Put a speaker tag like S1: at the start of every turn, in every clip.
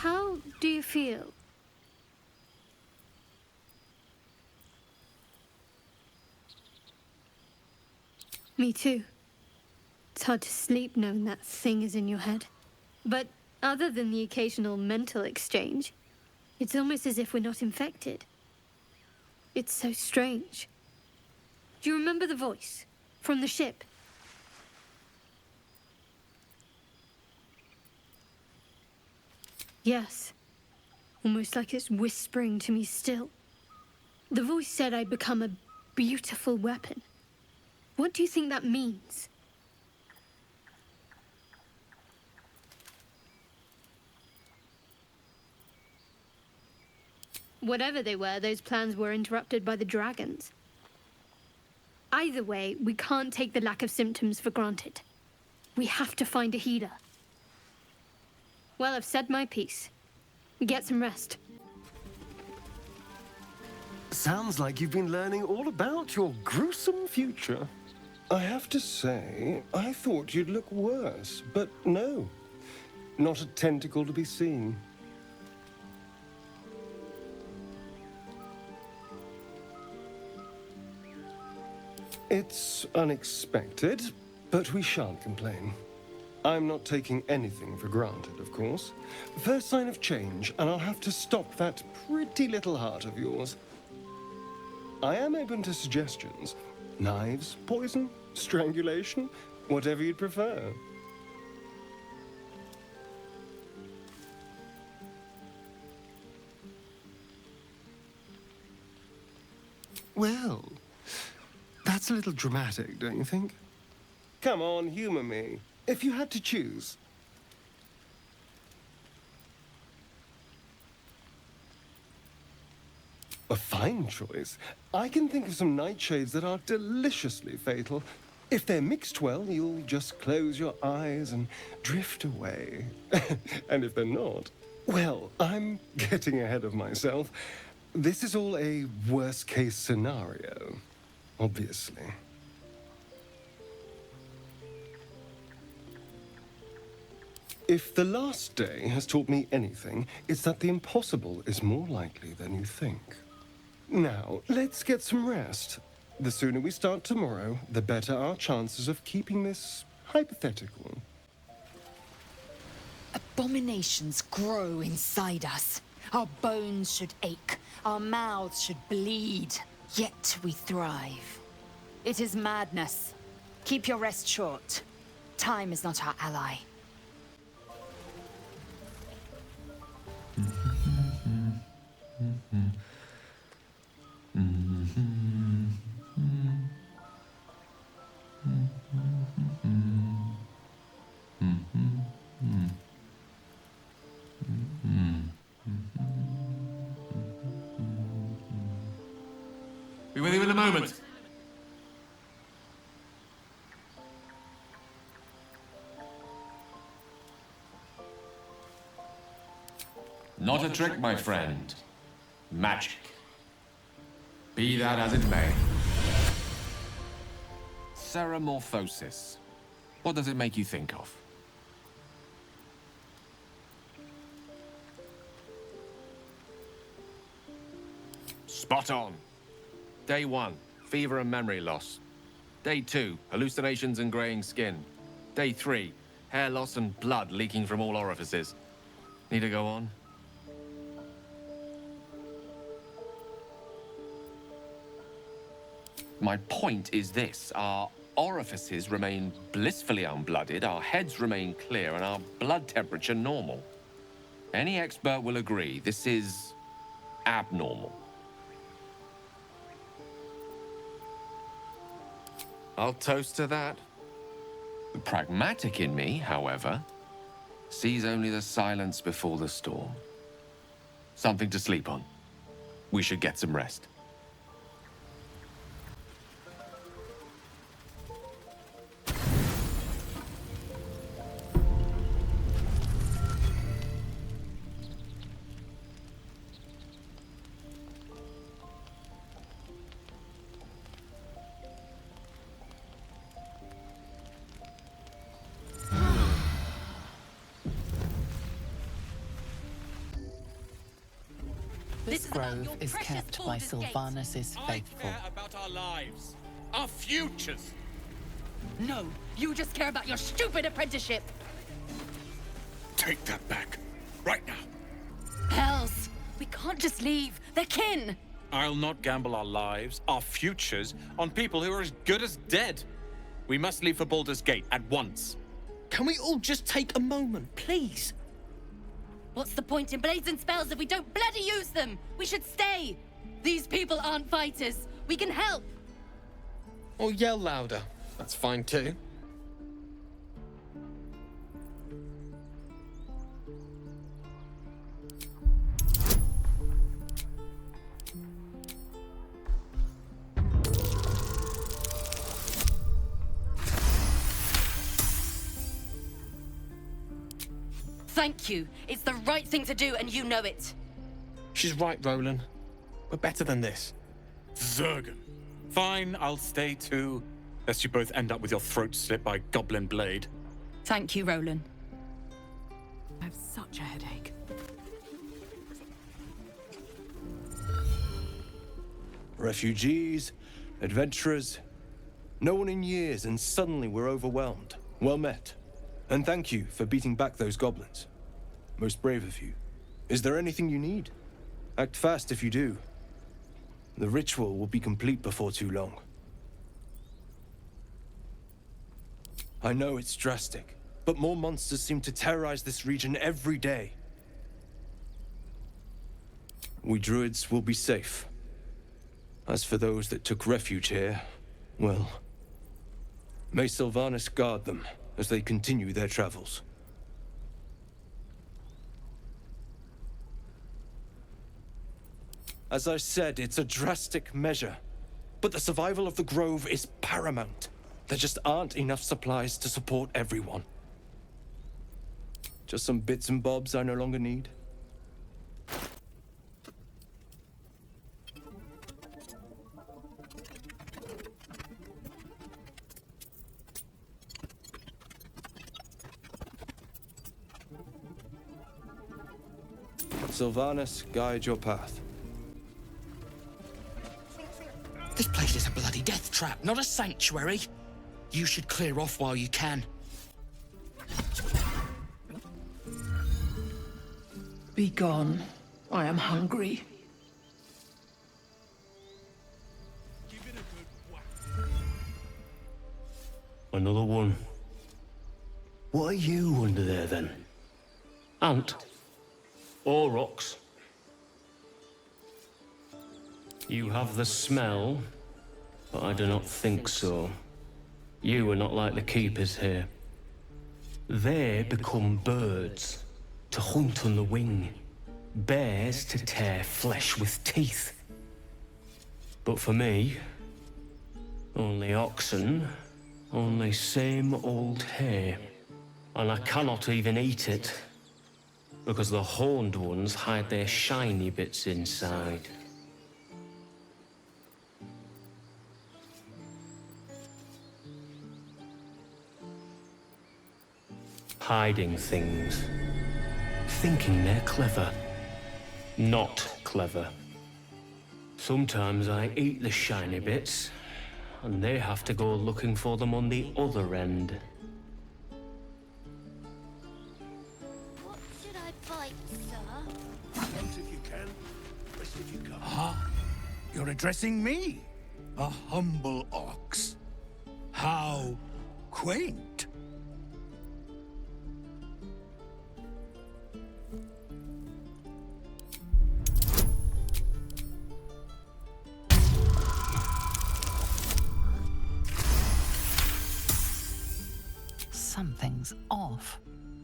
S1: How do you feel? Me too. It's hard to sleep knowing that thing is in your head. But other than the occasional mental exchange, it's almost as if we're not infected. It's so strange. Do you remember the voice from the ship? Yes. Almost like it's whispering to me still. The voice said I'd become a beautiful weapon. What do you think that means? Whatever they were, those plans were interrupted by the dragons. Either way, we can't take the lack of symptoms for granted. We have to find a healer. Well, I've said my piece. Get some rest.
S2: Sounds like you've been learning all about your gruesome future. I have to say, I thought you'd look worse, but no. Not a tentacle to be seen. It's unexpected, but we shan't complain. I'm not taking anything for granted, of course. First sign of change, and I'll have to stop that pretty little heart of yours. I am open to suggestions. Knives, poison, strangulation, whatever you'd prefer. Well, that's a little dramatic, don't you think? Come on, humor me. If you had to choose. A fine choice. I can think of some nightshades that are deliciously fatal. If they're mixed well, you'll just close your eyes and drift away. And if they're not, well, I'm getting ahead of myself. This is all a worst-case scenario, obviously. If the last day has taught me anything, it's that the impossible is more likely than you think. Now, let's get some rest. The sooner we start tomorrow, the better our chances of keeping this hypothetical.
S3: Abominations grow inside us. Our bones should ache, our mouths should bleed, yet we thrive. It is madness. Keep your rest short. Time is not our ally.
S4: Be with you in a moment. Not a trick, my friend. Magic. Be that as it may. Ceramorphosis. What does it make you think of? Spot on. Day 1, fever and memory loss. Day 2, hallucinations and graying skin. Day 3, hair loss and blood leaking from all orifices. Need to go on? My point is this. Our orifices remain blissfully unblooded, our heads remain clear, and our blood temperature normal. Any expert will agree this is abnormal. I'll toast to that. The pragmatic in me, however, sees only the silence before the storm. Something to sleep on. We should get some rest.
S5: This grove is kept by Sylvanus' faithful.
S6: I care about our lives, our futures.
S3: No, you just care about your stupid apprenticeship.
S6: Take that back, right now.
S3: Hells, we can't just leave. They're kin.
S6: I'll not gamble our lives, our futures, on people who are as good as dead. We must leave for Baldur's Gate at once.
S7: Can we all just take a moment, please?
S3: What's the point in blazing spells if we don't bloody use them? We should stay. These people aren't fighters. We can help.
S7: Or yell louder. That's fine too.
S3: Thank you. It's the right thing to do, and you know it.
S7: She's right, Rolan. We're better than this.
S6: Zergan. Fine, I'll stay too. Lest you both end up with your throats slit by goblin blade.
S3: Thank you, Rolan. I have such a headache.
S2: Refugees, adventurers, no one in years, and suddenly we're overwhelmed. Well met. And thank you for beating back those goblins. Most brave of you. Is there anything you need? Act fast if you do. The ritual will be complete before too long. I know it's drastic, but more monsters seem to terrorize this region every day. We druids will be safe. As for those that took refuge here, well, may Sylvanus guard them as they continue their travels. As I said, it's a drastic measure, but the survival of the Grove is paramount. There just aren't enough supplies to support everyone. Just some bits and bobs I no longer need. Sylvanus, guide your path.
S8: This place is a bloody death trap, not a sanctuary. You should clear off while you can.
S9: Be gone. I am hungry.
S10: Another one. What are you under there, then? Ant? Or ox? You have the smell, but I do not think so. You are not like the keepers here. They become birds, to hunt on the wing. Bears to tear flesh with teeth. But for me, only oxen, only same old hay. And I cannot even eat it, because the horned ones hide their shiny bits inside. Hiding things. Thinking they're clever. Not clever. Sometimes I eat the shiny bits, and they have to go looking for them on the other end.
S11: What should I buy, sir?
S12: Hunt if you can, rest if you can't.
S8: Ah, you're addressing me? A humble ox. How quaint.
S5: Something's off.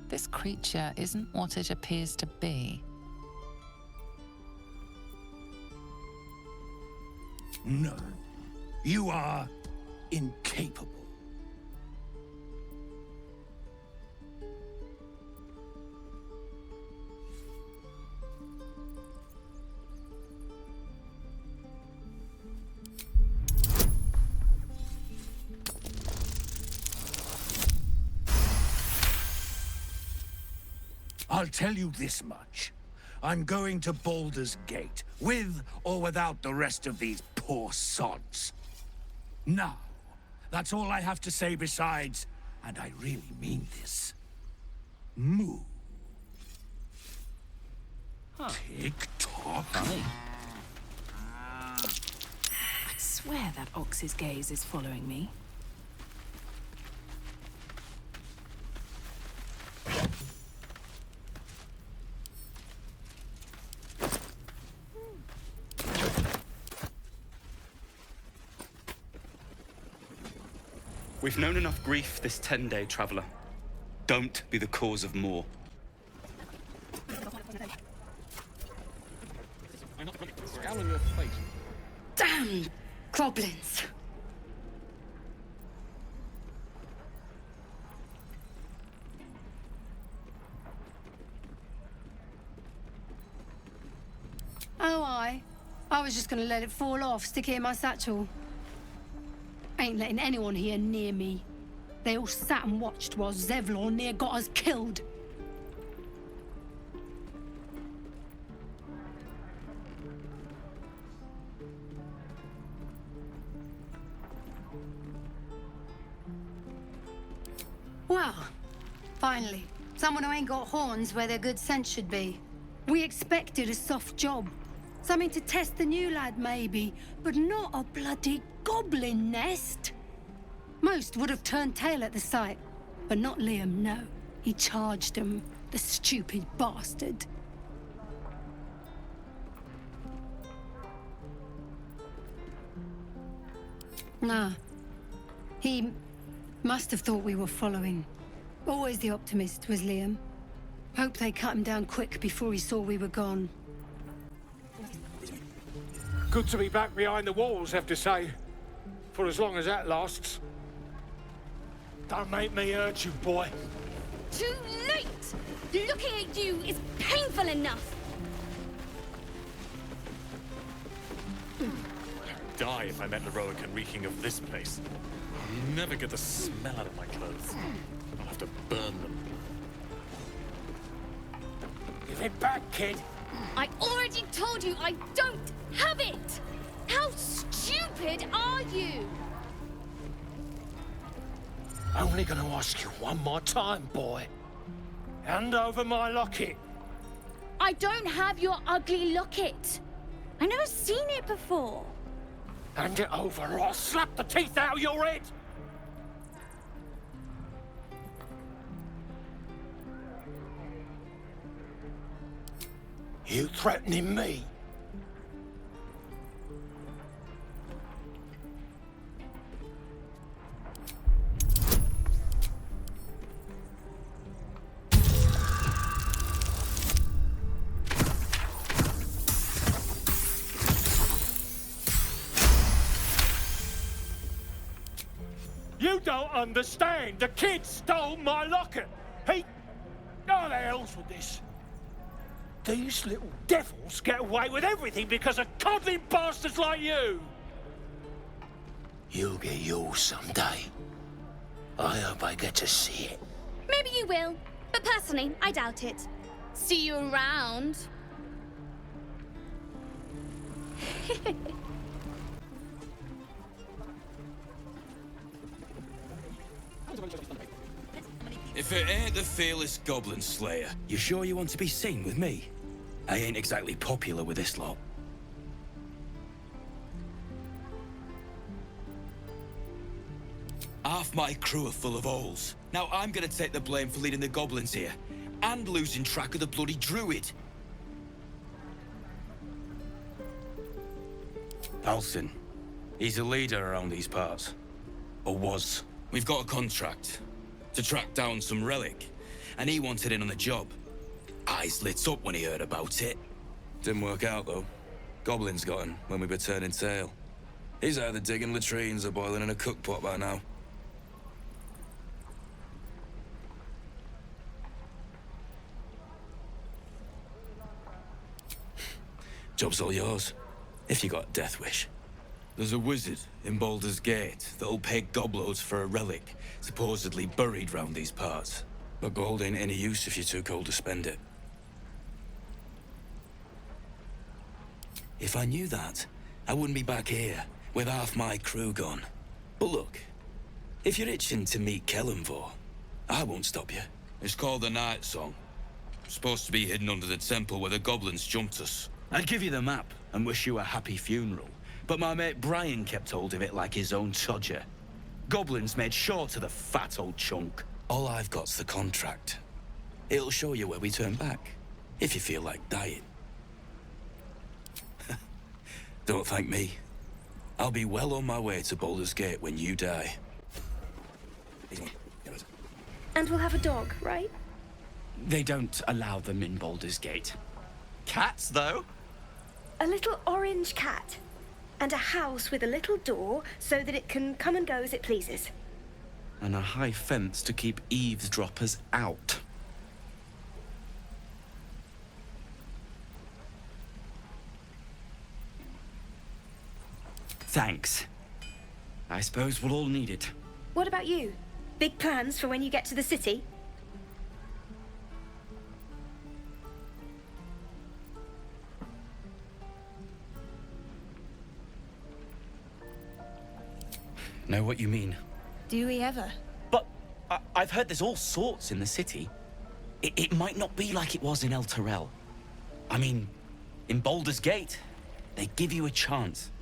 S5: This creature isn't what it appears to be.
S8: No, you are incapable. I'll tell you this much.
S12: I'm going to Baldur's Gate, with or without the rest of these poor sods. Now, that's all I have to say besides, and I really mean this, moo. Tick-tock.
S3: I swear that ox's gaze is following me.
S13: We've known enough grief this 10-day traveler. Don't be the cause of more.
S4: Scowl in your face.
S3: Damn goblins!
S14: Oh, I was just gonna let it fall off, stick it in my satchel. Ain't letting anyone here near me. They all sat and watched while Zevlor near got us killed. Well, finally. Someone who ain't got horns where their good sense should be. We expected a soft job. Something to test the new lad, maybe, but not a bloody goblin nest. Most would have turned tail at the sight, but not Liam, no. He charged them, the stupid bastard. Nah. He must have thought we were following. Always the optimist was Liam. Hope they cut him down quick before he saw we were gone.
S12: Good to be back behind the walls, have to say. For as long as that lasts. Don't make me hurt you, boy.
S11: Too late! Looking at you is painful enough!
S6: I'd die if I met Lorroakan reeking of this place. I'll never get the smell out of my clothes. I'll have to burn them.
S12: Give it back, kid.
S11: I already told you I don't have it! How stupid are you?
S12: Only gonna ask you one more time, boy. Hand over my locket.
S11: I don't have your ugly locket. I've never seen it before.
S12: Hand it over or I'll slap the teeth out of your head. You threatening me? You don't understand. The kid stole my locket. He... Oh, the hell's with this? These little devils get away with everything because of coddling bastards like you. You'll get yours someday. I hope I get to see it.
S11: Maybe you will, but personally, I doubt it. See you around.
S8: If it ain't the fearless goblin slayer, you sure you want to be seen with me? I ain't exactly popular with this lot. Half my crew are full of holes. Now I'm gonna take the blame for leading the goblins here, and losing track of the bloody druid. Alcin. He's a leader around these parts. Or was. We've got a contract to track down some relic, and he wanted in on the job. Eyes lit up when he heard about it. Didn't work out, though. Goblins got him when we were turning tail. He's either digging latrines or boiling in a cookpot by now. Job's all yours, if you got a death wish. There's a wizard in Baldur's Gate that'll pay gobloads for a relic, supposedly buried round these parts. But gold ain't any use if you're too cold to spend it. If I knew that, I wouldn't be back here with half my crew gone. But look, if you're itching to meet Kellenvor, I won't stop you. It's called the Nightsong. Supposed to be hidden under the temple where the goblins jumped us. I'd give you the map and wish you a happy funeral, but my mate Brian kept hold of it like his own todger. Goblins made short of the fat old chunk. All I've got's the contract. It'll show you where we turn back, if you feel like dying. Don't thank me. I'll be well on my way to Baldur's Gate when you die.
S15: And we'll have a dog, right?
S16: They don't allow them in Baldur's Gate. Cats, though?
S15: A little orange cat. And a house with a little door so that it can come and go as it pleases.
S16: And a high fence to keep eavesdroppers out. Thanks. I suppose we'll all need it.
S15: What about you? Big plans for when you get to the city?
S16: Know what you mean.
S11: Do we ever?
S16: But I've heard there's all sorts in the city. It might not be like it was in El Terrell. I mean, in Baldur's Gate, they give you a chance.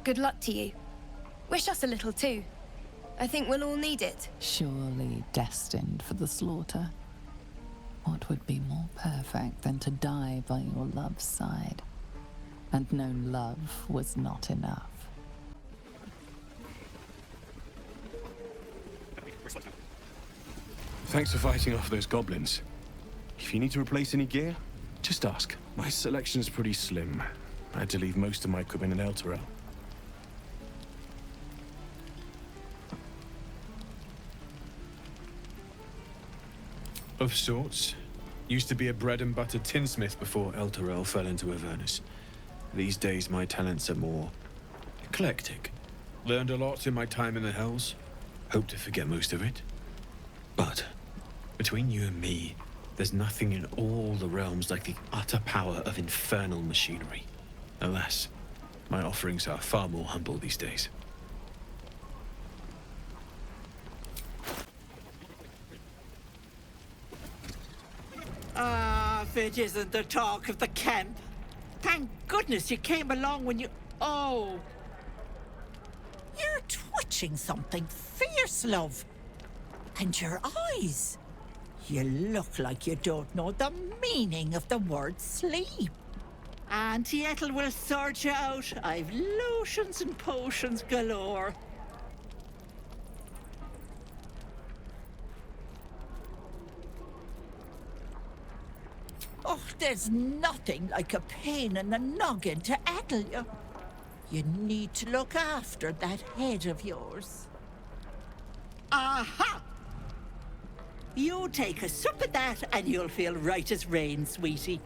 S11: Good luck to you. Wish us a little too. I think we'll all need it.
S5: Surely destined for the slaughter. What would be more perfect than to die by your love's side? And no love was not enough.
S17: Thanks for fighting off those goblins. If you need to replace any gear, just ask. My selection's pretty slim. I had to leave most of my equipment in El Terrell. Of sorts. Used to be a bread and butter tinsmith before El Terrell fell into Avernus. These days my talents are more eclectic. Learned a lot in my time in the Hells. Hope to forget most of it. But between you and me, there's nothing in all the realms like the utter power of infernal machinery. Alas, my offerings are far more humble these days.
S12: If it isn't the talk of the camp. Thank goodness you came along when you... Oh.
S18: You're twitching something fierce, love. And your eyes. You look like you don't know the meaning of the word sleep.
S12: Auntie Ethel will sort you out. I've lotions and potions galore.
S18: Oh, there's nothing like a pain in the noggin to addle you. You need to look after that head of yours.
S12: Aha! You take a sup at that and you'll feel right as rain, sweetie.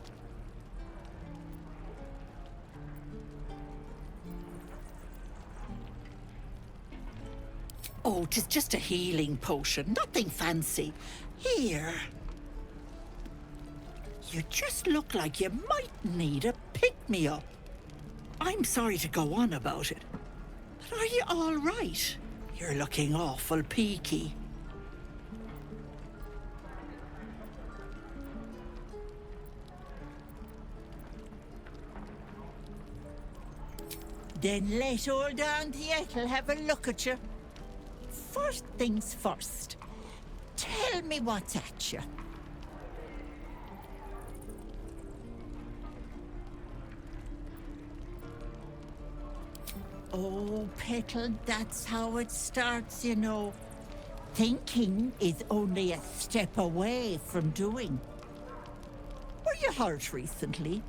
S12: Oh, 'tis just a healing potion, nothing fancy. Here. You just look like you might need a pick-me-up. I'm sorry to go on about it, but are you all right? You're looking awful peaky.
S18: Then let old Auntie Ethel have a look at you. First things first. Tell me what's at you. Oh, Petal, that's how it starts, you know. Thinking is only a step away from doing. Were you hurt recently?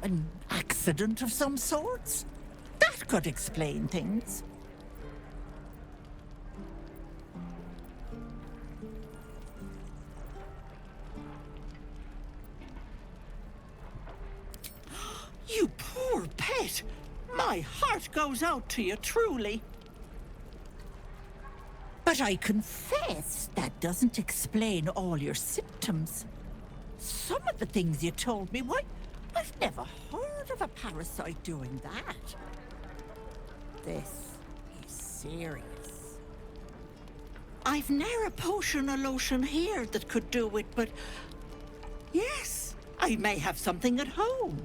S18: An accident of some sorts? That could explain things.
S12: You poor pet! My heart goes out to you, truly.
S18: But I confess that doesn't explain all your symptoms. Some of the things you told me, why, I've never heard heard of a parasite doing that. This is serious. I've ne'er a potion or lotion here that could do it, but yes, I may have something at home.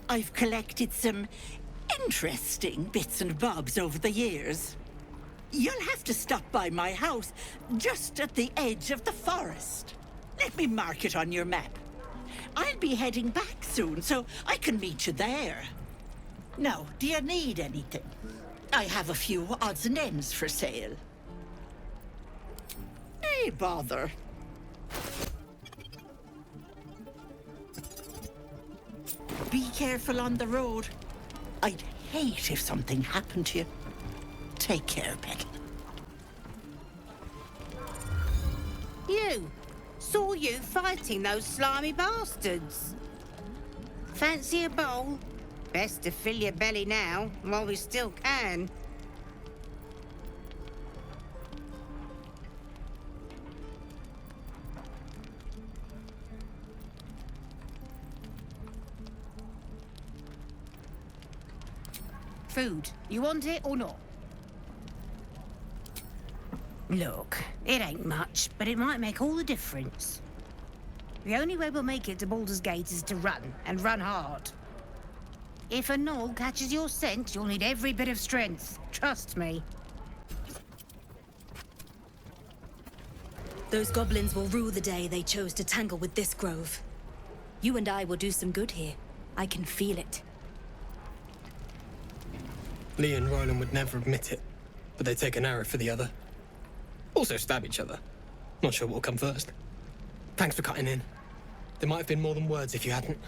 S18: I've collected some interesting bits and bobs over the years. You'll have to stop by my house, just at the edge of the forest. Let me mark it on your map. I'll be heading back soon, so I can meet you there. Now, do you need anything? I have a few odds and ends for sale. Hey, bother. Be careful on the road. I'd hate if something happened to you. Take care, Beck.
S19: You! Saw you fighting those slimy bastards. Fancy a bowl? Best to fill your belly now, while we still can. Food. You want it or not? Look, it ain't much, but it might make all the difference. The only way we'll make it to Baldur's Gate is to run, and run hard. If a gnoll catches your scent, you'll need every bit of strength. Trust me.
S20: Those goblins will rue the day they chose to tangle with this grove. You and I will do some good here. I can feel it.
S7: Lee and Rolan would never admit it, but they take an arrow for the other. Also stab each other. Not sure what'll come first. Thanks for cutting in. There might have been more than words if you hadn't.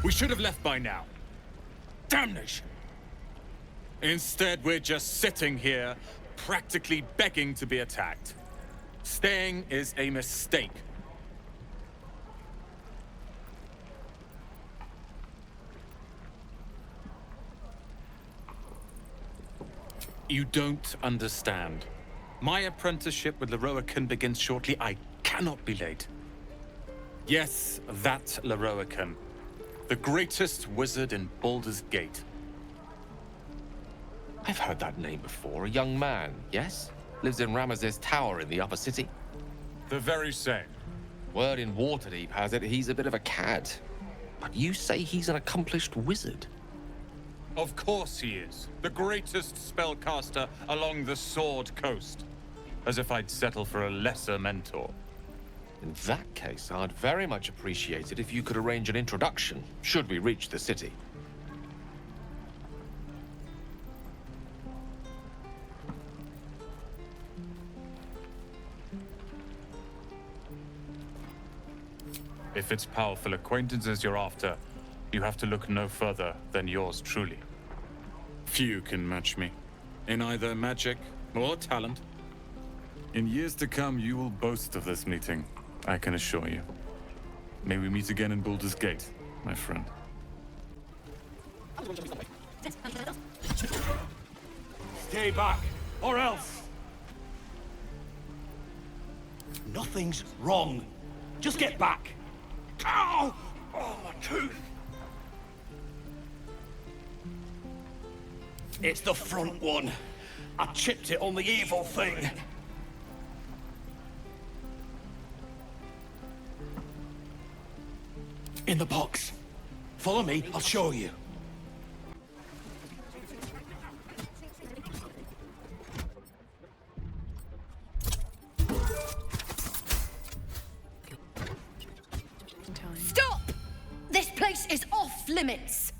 S6: We should have left by now. Damnation! Instead, we're just sitting here, practically begging to be attacked. Staying is a mistake. You don't understand. My apprenticeship with Lorroakan begins shortly. I cannot be late. Yes, that Lorroakan. The greatest wizard in Baldur's Gate.
S4: I've heard that name before. A young man, yes? Lives in Ramaz's tower in the upper city.
S6: The very same.
S4: Word in Waterdeep has it he's a bit of a cad. But you say he's an accomplished wizard.
S6: Of course he is. The greatest spellcaster along the Sword Coast. As if I'd settle for a lesser mentor.
S4: In that case, I'd very much appreciate it if you could arrange an introduction, should we reach the city.
S6: If it's powerful acquaintances you're after, you have to look no further than yours truly. Few can match me, in either magic or talent. In years to come, you will boast of this meeting, I can assure you. May we meet again in Baldur's Gate, my friend.
S12: Stay back, or else!
S21: Nothing's wrong. Just get back. Ow! Oh, my tooth! It's the front one. I chipped it on the evil thing. In the box. Follow me, I'll show you.
S14: Stop! This place is off limits.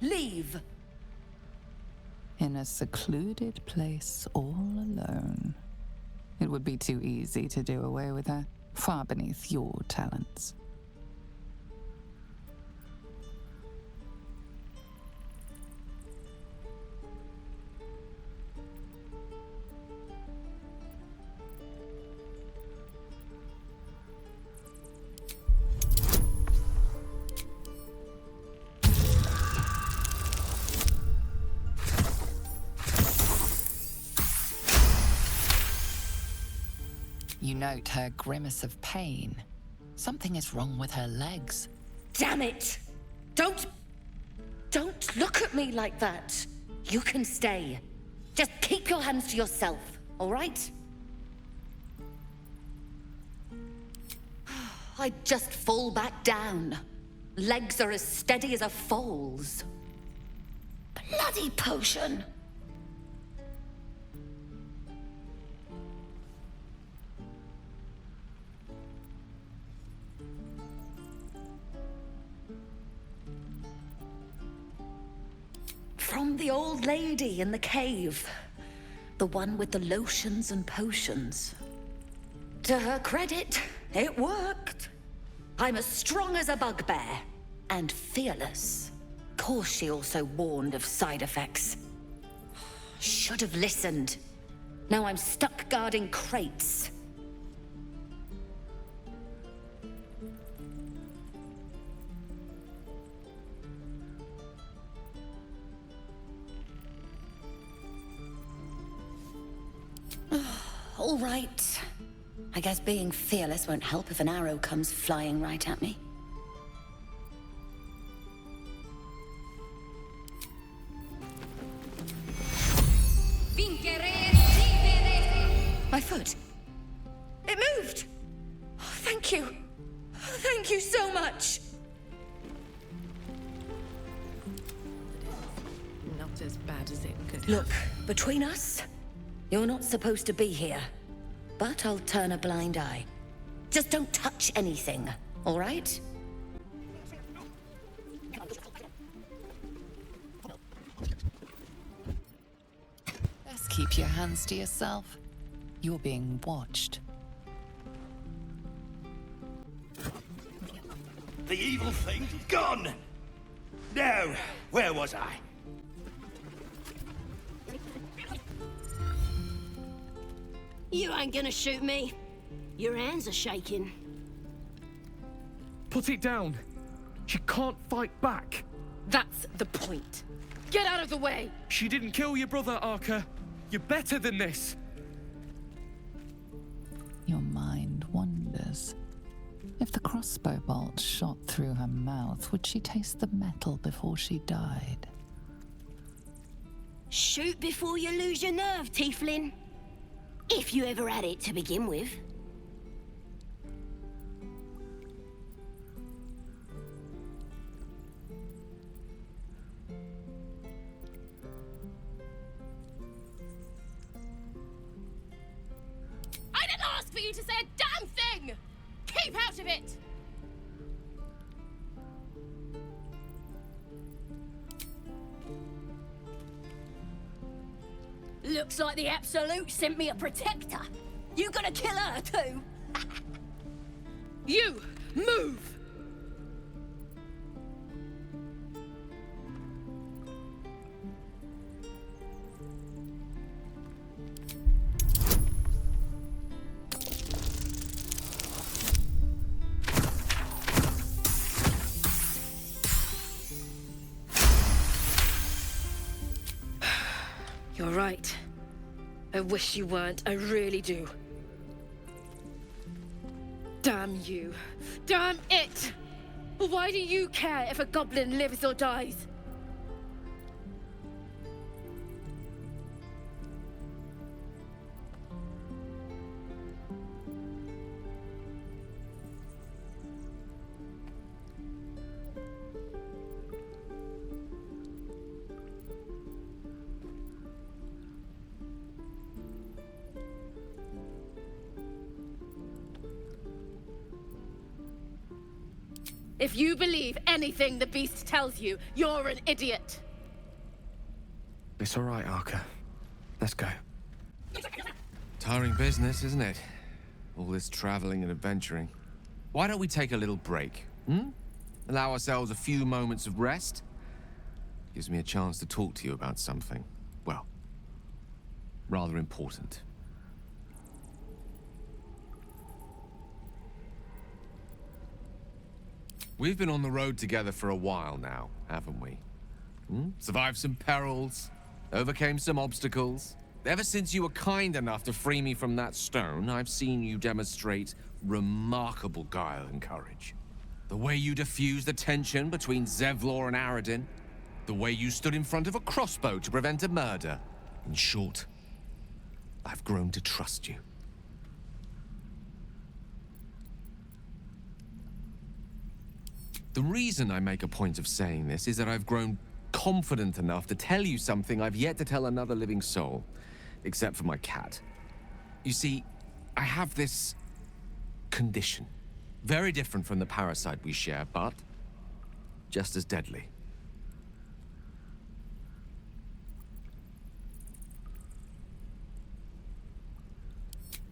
S14: Leave.
S5: In a secluded place all alone. It would be too easy to do away with her, far beneath your talents. You note her grimace of pain. Something is wrong with her legs.
S1: Damn it! Don't look at me like that. You can stay. Just keep your hands to yourself, all right? I'd just fall back down. Legs are as steady as a foal's. Bloody potion! From the old lady in the cave. The one with the lotions and potions. To her credit, it worked. I'm as strong as a bugbear. And fearless. Of course she also warned of side effects. Should have listened. Now I'm stuck guarding crates. All right. I guess being fearless won't help if an arrow comes flying right at me. My foot. It moved. Oh, thank you. Thank you so much.
S22: Not as bad as it could have.
S1: Look, between us, you're not supposed to be here. But I'll turn a blind eye. Just don't touch anything, all right?
S5: Best keep your hands to yourself. You're being watched.
S21: The evil thing gone! Now, where was I?
S23: You ain't gonna shoot me. Your hands are shaking.
S24: Put it down. She can't fight back.
S23: That's the point. Get out of the way!
S24: She didn't kill your brother, Arka. You're better than this.
S5: Your mind wanders. If the crossbow bolt shot through her mouth, would she taste the metal before she died?
S23: Shoot before you lose your nerve, Tiefling. If you ever had it to begin with.
S11: I didn't ask for you to say a damn thing! Keep out of it!
S23: Looks like the Absolute sent me a protector. You gonna kill her too? You, move! You're right. I wish you weren't, I really do. Damn you. Damn it! Why do you care if a goblin lives or dies? If you believe anything the beast tells you, you're an idiot.
S24: It's all right, Arka. Let's go.
S4: Tiring business, isn't it? All this traveling and adventuring. Why don't we take a little break, Allow ourselves a few moments of rest? Gives me a chance to talk to you about something, well, rather important. We've been on the road together for a while now, haven't we? Survived some perils, overcame some obstacles. Ever since you were kind enough to free me from that stone, I've seen you demonstrate remarkable guile and courage. The way you diffused the tension between Zevlor and Aradin. The way you stood in front of a crossbow to prevent a murder. In short, I've grown to trust you. The reason I make a point of saying this is that I've grown confident enough to tell you something I've yet to tell another living soul, except for my cat. You see, I have this condition. Very different from the parasite we share, but just as deadly.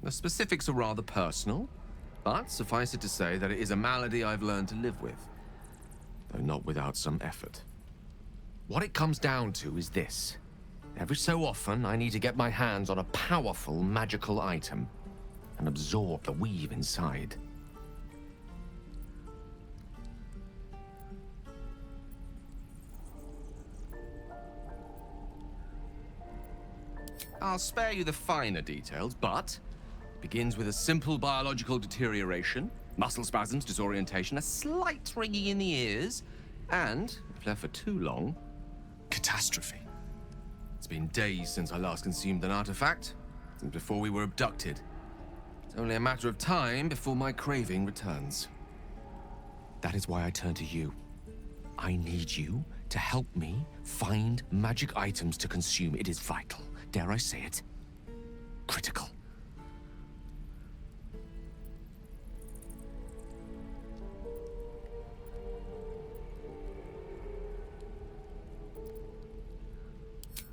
S4: The specifics are rather personal, but suffice it to say that it is a malady I've learned to live with, though not without some effort. What it comes down to is this. Every so often, I need to get my hands on a powerful magical item and absorb the weave inside. I'll spare you the finer details, but it begins with a simple biological deterioration, muscle spasms, disorientation, a slight ringing in the ears, and, if left for too long, catastrophe. It's been days since I last consumed an artifact, since before we were abducted. It's only a matter of time before my craving returns. That is why I turn to you. I need you to help me find magic items to consume. It is vital. Dare I say it? Critical.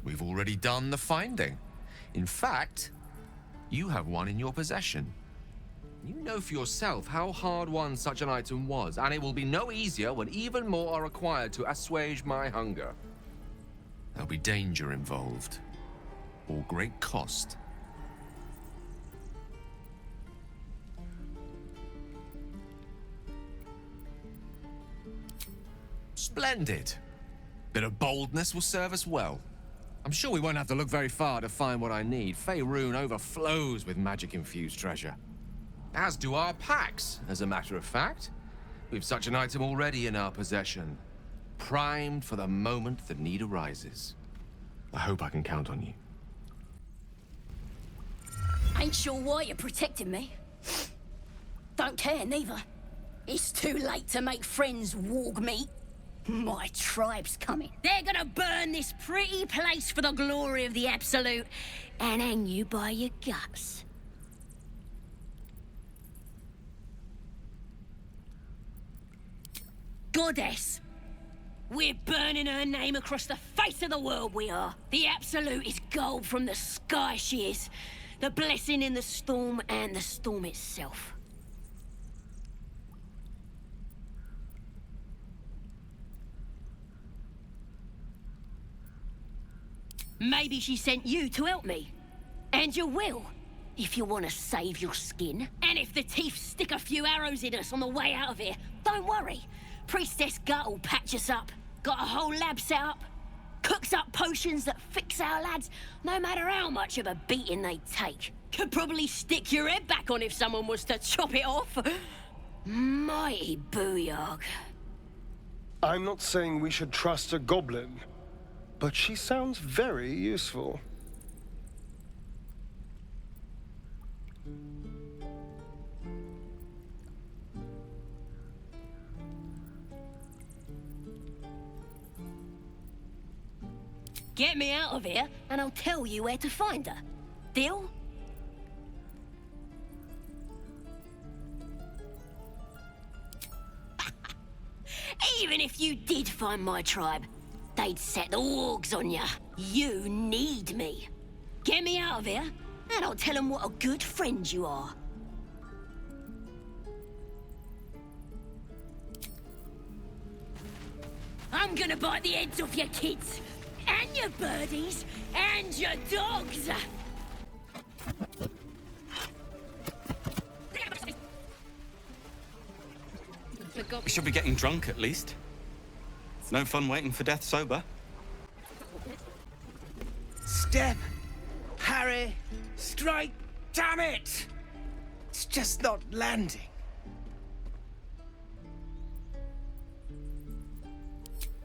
S4: We've already done the finding. In fact, you have one in your possession. You know for yourself how hard won such an item was, and it will be no easier when even more are required to assuage my hunger. There'll be danger involved, or great cost. Splendid. Bit of boldness will serve us well. I'm sure we won't have to look very far to find what I need. Faerun overflows with magic-infused treasure. As do our packs, as a matter of fact. We've such an item already in our possession. Primed for the moment the need arises. I hope I can count on you.
S2: Ain't sure why you're protecting me. Don't care, neither. It's too late to make friends, warg meat. My tribe's coming. They're gonna burn this pretty place for the glory of the Absolute and hang you by your guts. Goddess! We're burning her name across the face of the world, we are. The Absolute is gold from the sky, she is. The blessing in the storm and the storm itself. Maybe she sent you to help me. And you will, if you want to save your skin. And if the Teeth stick a few arrows in us on the way out of here, don't worry. Priestess Gut will patch us up. Got a whole lab set up. Cooks up potions that fix our lads, no matter how much of a beating they take. Could probably stick your head back on if someone was to chop it off. Mighty booyog.
S9: I'm not saying we should trust a goblin, but she sounds very useful.
S2: Get me out of here, and I'll tell you where to find her. Deal? Even if you did find my tribe, they'd set the wargs on ya. You need me. Get me out of here, and I'll tell them what a good friend you are. I'm gonna bite the heads off your kids, and your birdies, and your dogs.
S16: We should be getting drunk at least. No fun waiting for death sober.
S21: Step!
S3: Parry! Strike! Damn it! It's just not landing.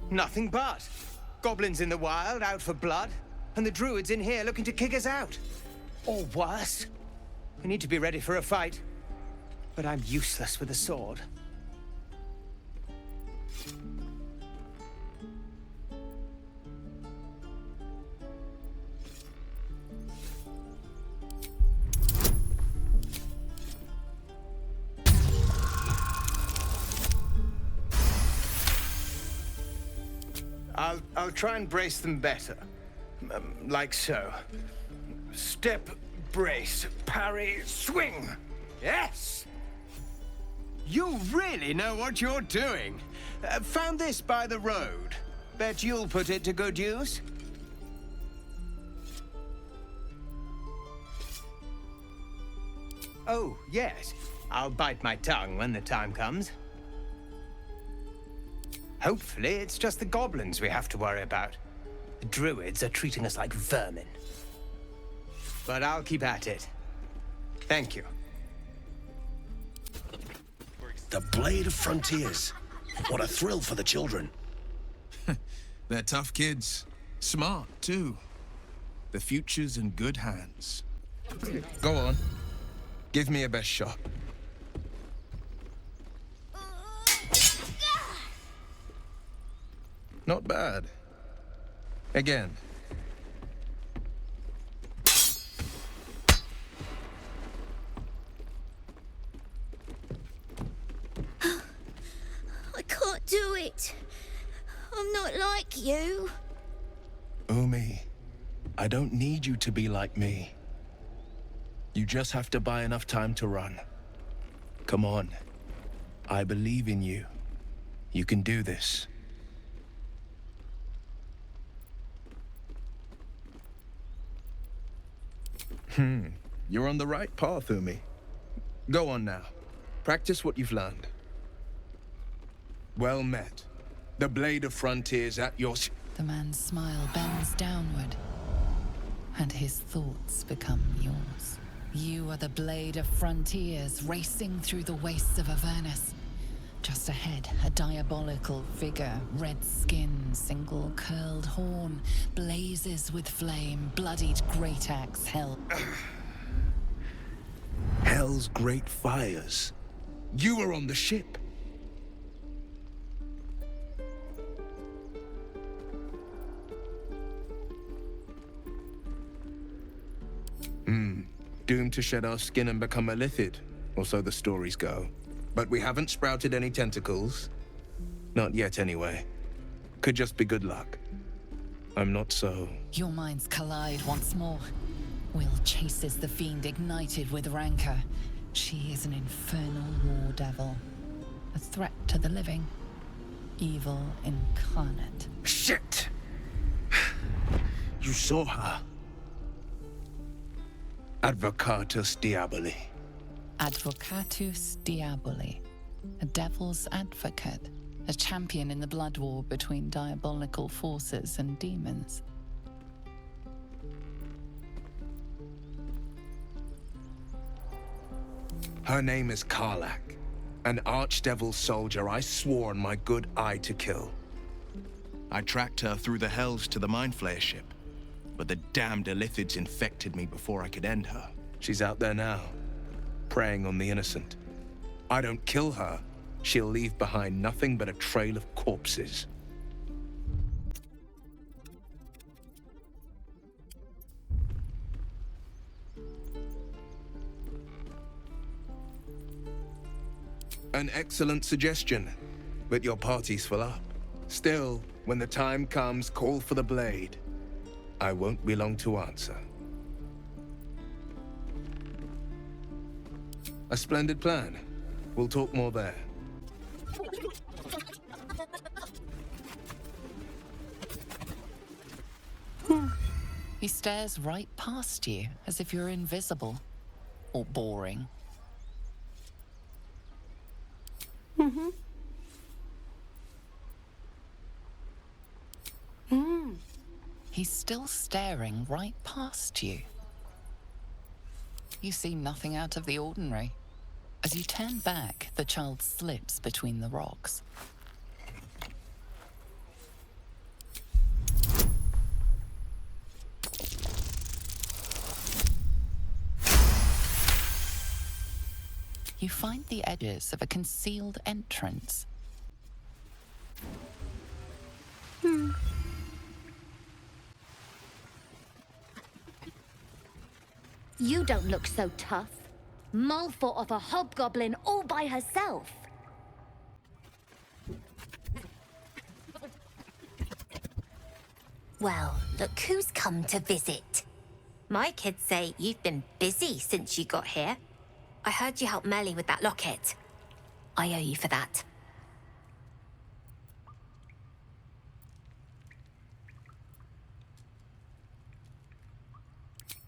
S3: Nothing but. Goblins in the wild, out for blood, and the druids in here looking to kick us out. Or worse. We need to be ready for a fight. But I'm useless with a sword. I'll try and brace them better. Like so. Step, brace, parry, swing. Yes! You really know what you're doing. Found this by the road. Bet you'll put it to good use. Oh, yes. I'll bite my tongue when the time comes. Hopefully, it's just the goblins we have to worry about. The druids are treating us like vermin. But I'll keep at it. Thank you.
S21: The Blade of Frontiers. What a thrill for the children.
S8: They're tough kids. Smart, too. The future's in good hands.
S7: Go on. Give me a best shot. Not bad. Again.
S10: I can't do it. I'm not like you.
S8: Umi, I don't need you to be like me. You just have to buy enough time to run. Come on. I believe in you. You can do this. You're on the right path, Umi. Go on now. Practice what you've learned. Well met. The Blade of Frontiers at your...
S5: The man's smile bends downward, and his thoughts become yours. You are the Blade of Frontiers, racing through the wastes of Avernus. Just ahead, a diabolical figure, red skin, single curled horn, blazes with flame, bloodied great axe held.
S8: Hell's great fires. You were on the ship. Doomed to shed our skin and become a lithid, or so the stories go. But we haven't sprouted any tentacles. Not yet, anyway. Could just be good luck. I'm not so...
S5: Your minds collide once more. Wyll chases the fiend ignited with rancor. She is an infernal war devil. A threat to the living. Evil incarnate.
S8: Shit! You saw her. Advocatus Diaboli.
S5: Advocatus Diaboli. A devil's advocate. A champion in the blood war between diabolical forces and demons.
S8: Her name is Karlach. An archdevil soldier I swore on my good eye to kill. I tracked her through the hells to the Mindflayer ship. But the damned Illithids infected me before I could end her. She's out there now, preying on the innocent. I don't kill her, she'll leave behind nothing but a trail of corpses. An excellent suggestion, but your party's full up. Still, when the time comes, call for the blade. I won't be long to answer. A splendid plan. We'll talk more there.
S5: He stares right past you, as if you're invisible. Or boring. He's still staring right past you. You see nothing out of the ordinary. As you turn back, the child slips between the rocks. You find the edges of a concealed entrance.
S1: You don't look so tough. Mull fought off a hobgoblin all by herself.
S13: Well, look who's come to visit. My kids say you've been busy since you got here. I heard you helped Melly with that locket. I owe you for that.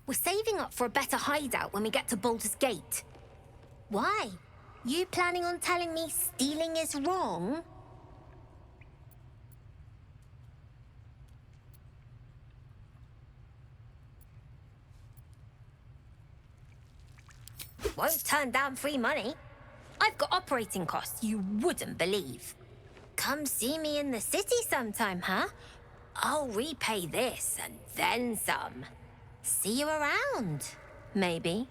S13: We're saving up for a better hideout when we get to Baldur's Gate. Why? You planning on telling me stealing is wrong? Won't turn down free money. I've got operating costs you wouldn't believe. Come see me in the city sometime, huh? I'll repay this and then some. See you around, maybe.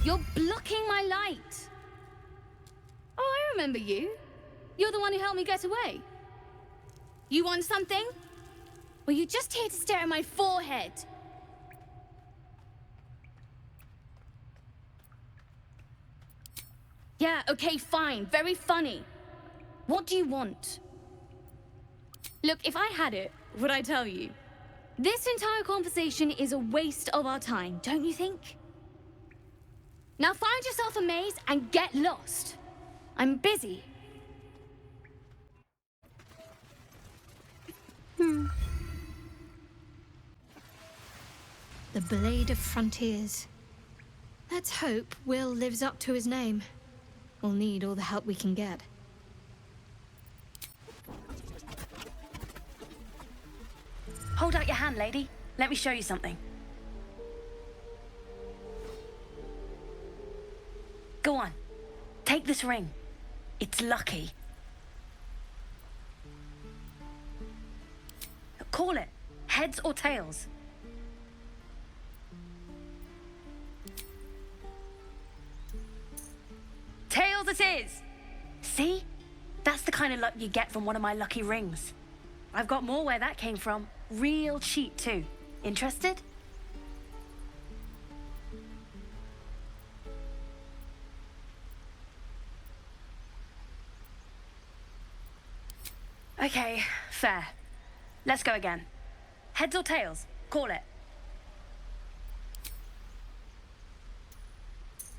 S11: You're blocking my light. Oh, I remember you. You're the one who helped me get away. You want something? Were you just here to stare at my forehead? Yeah, okay, fine. Very funny. What do you want? Look, if I had it, would I tell you? This entire conversation is a waste of our time, don't you think? Now find yourself a maze and get lost. I'm busy.
S15: The Blade of Frontiers. Let's hope Wyll lives up to his name. We'll need all the help we can get.
S2: Hold out your hand, lady. Let me show you something. Go on. Take this ring. It's lucky. Call it. Heads or tails. Tails it is! See? That's the kind of luck you get from one of my lucky rings. I've got more where that came from. Real cheap, too. Interested? Okay, fair. Let's go again. Heads or tails? Call it.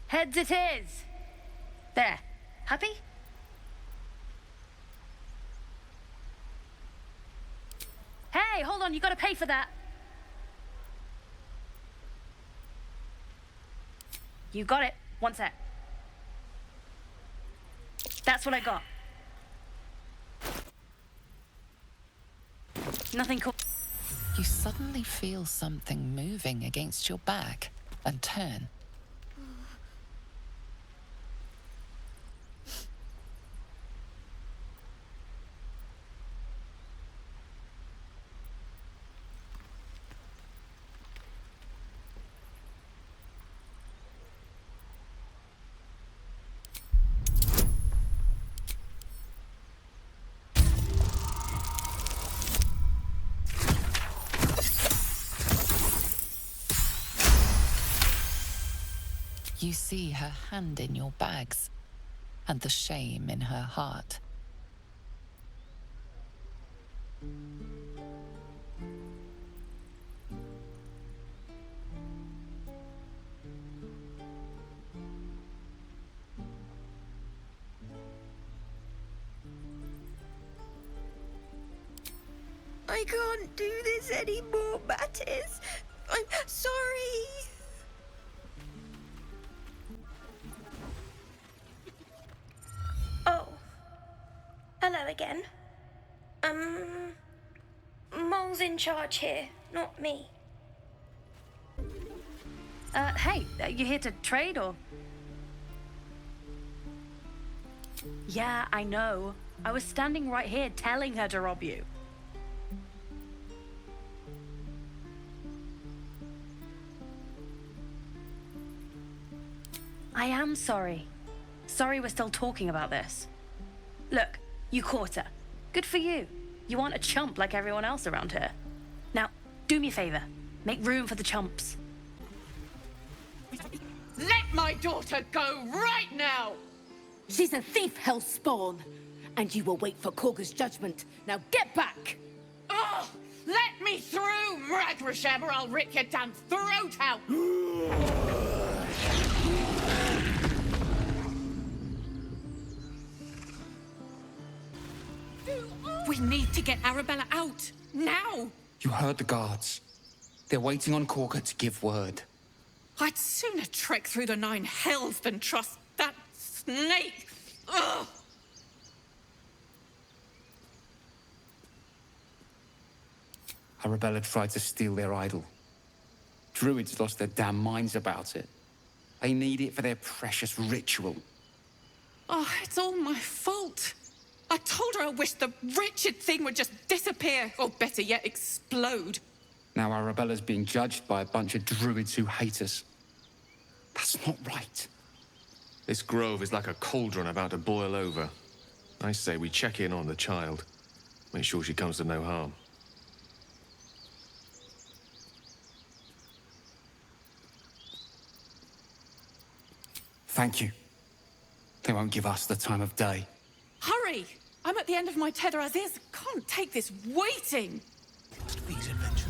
S2: Heads it is! There. Happy? Hey, hold on, you gotta pay for that. You got it. One sec. That's what I got. Nothing cool.
S5: You suddenly feel something moving against your back and turn. You see her hand in your bags, and the shame in her heart.
S13: I can't do this anymore, Mattis. I'm sorry. Oh. Hello again.
S10: Will's in charge here, not me.
S17: Hey, you here to trade or? Yeah, I know. I was standing right here telling her to rob you. I am sorry. Sorry we're still talking about this. Look, you caught her. Good for you. You aren't a chump like everyone else around here. Now, do me a favor. Make room for the chumps.
S23: Let my daughter go right now!
S2: She's a thief, hellspawn, and you will wait for Korga's judgment. Now get back!
S23: Oh, let me through, Mragrasham, or I'll rip your damn throat out!
S18: We need to get Arabella out, now!
S19: You heard the guards. They're waiting on Korga to give word.
S18: I'd sooner trek through the 9 hells than trust that snake! Ugh!
S19: Arabella tried to steal their idol. Druids lost their damn minds about it. They need it for their precious ritual.
S18: Oh, it's all my fault. I told her I wished the wretched thing would just disappear, or better yet, explode.
S19: Now Arabella's being judged by a bunch of druids who hate us. That's not right.
S4: This grove is like a cauldron about to boil over. I say we check in on the child. Make sure she comes to no harm.
S19: Thank you. They won't give us the time of day.
S18: Hurry! I'm at the end of my tether as is. Can't take this waiting.
S21: These adventurers.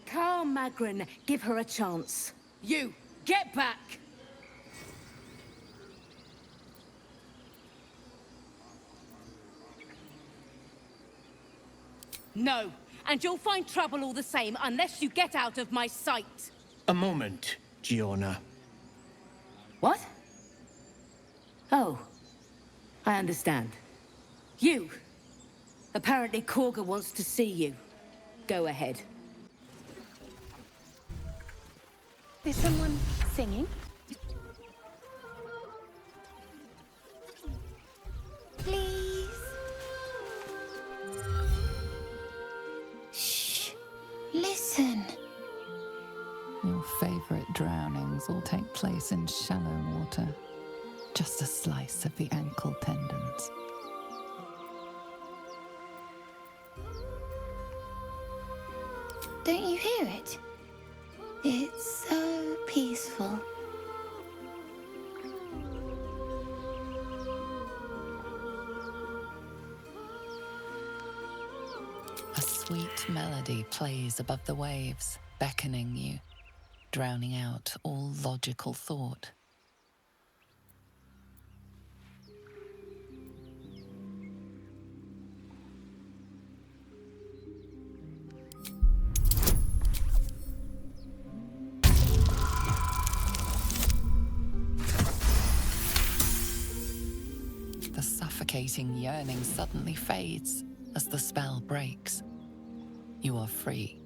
S2: Calm, Magrin. Give her a chance. You, get back! No, and you'll find trouble all the same unless you get out of my sight.
S3: A moment, Giona.
S2: What? Oh, I understand. You. Apparently Korga wants to see you. Go ahead.
S11: Is someone singing?
S10: Please. Shh. Listen.
S5: Your favorite drownings all take place in shallow water. Just a slice of the ankle tendons.
S10: Don't you hear it? It's so peaceful.
S5: A sweet melody plays above the waves, beckoning you, drowning out all logical thought. The suffocating yearning suddenly fades as the spell breaks. You are free.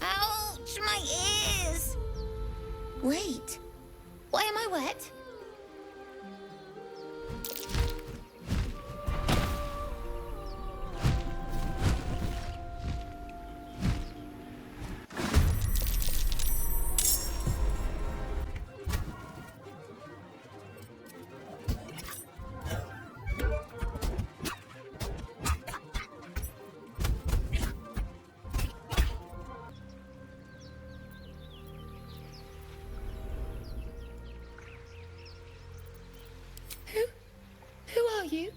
S10: Ouch, my ears! Wait, why am I wet? Who are you?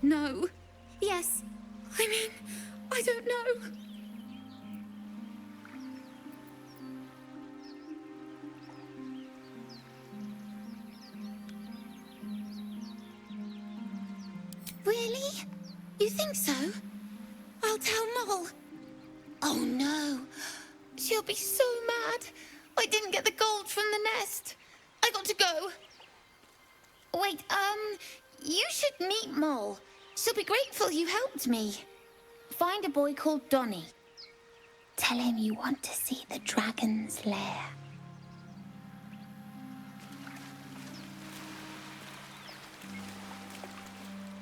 S11: No.
S10: Yes.
S11: I mean, I don't know.
S10: Really? You think so? I'll tell Mol. Oh no. She'll be so mad. I didn't get the gold from the nest. I got to go. Wait, you should meet Mol. She'll be grateful you helped me. Find a boy called Donny. Tell him you want to see the dragon's lair.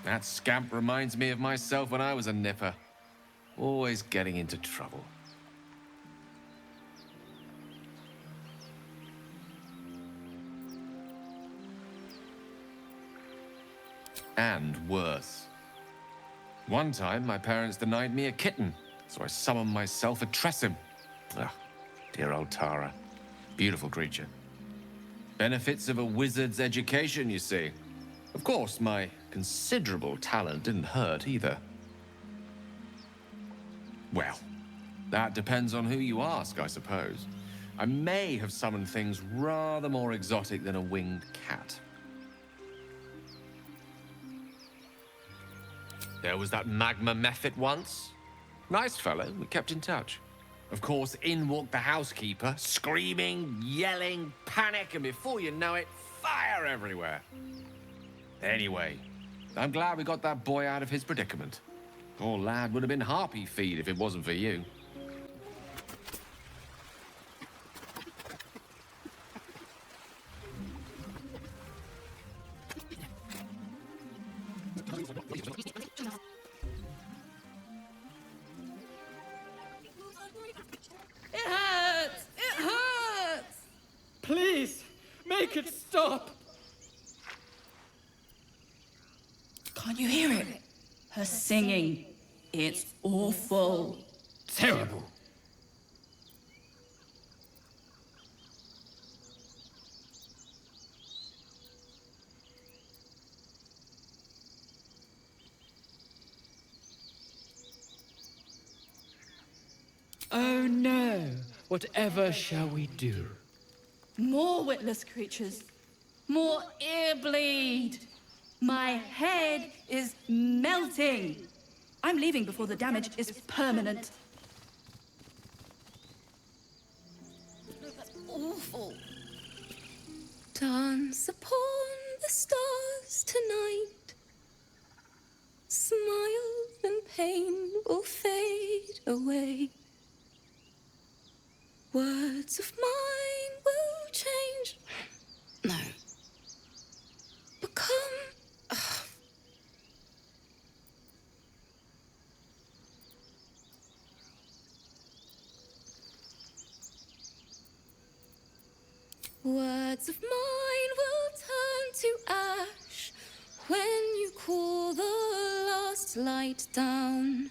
S4: That scamp reminds me of myself when I was a nipper. Always getting into trouble. And worse. One time, my parents denied me a kitten, so I summoned myself a Tressim. Ah, dear old Tara. Beautiful creature. Benefits of a wizard's education, you see. Of course, my considerable talent didn't hurt either. Well, that depends on who you ask, I suppose. I may have summoned things rather more exotic than a winged cat. There was that magma mephit once. Nice fellow, we kept in touch. Of course, in walked the housekeeper, screaming, yelling, panic, and before you know it, fire everywhere. Anyway, I'm glad we got that boy out of his predicament. Poor lad would have been harpy feed if it wasn't for you.
S23: It hurts! It hurts!
S6: Please, make it stop!
S18: Can't you hear it? Her singing. It's awful.
S6: Terrible. Oh no! Whatever shall we do?
S18: More witless creatures. More ear bleed. My head is melting. I'm leaving before the damage is permanent.
S23: That's awful. Dance upon the stars tonight. Smile and pain will fade away. Words of mine will change. No. Become. Words of mine will turn to ash when you cool the last light down.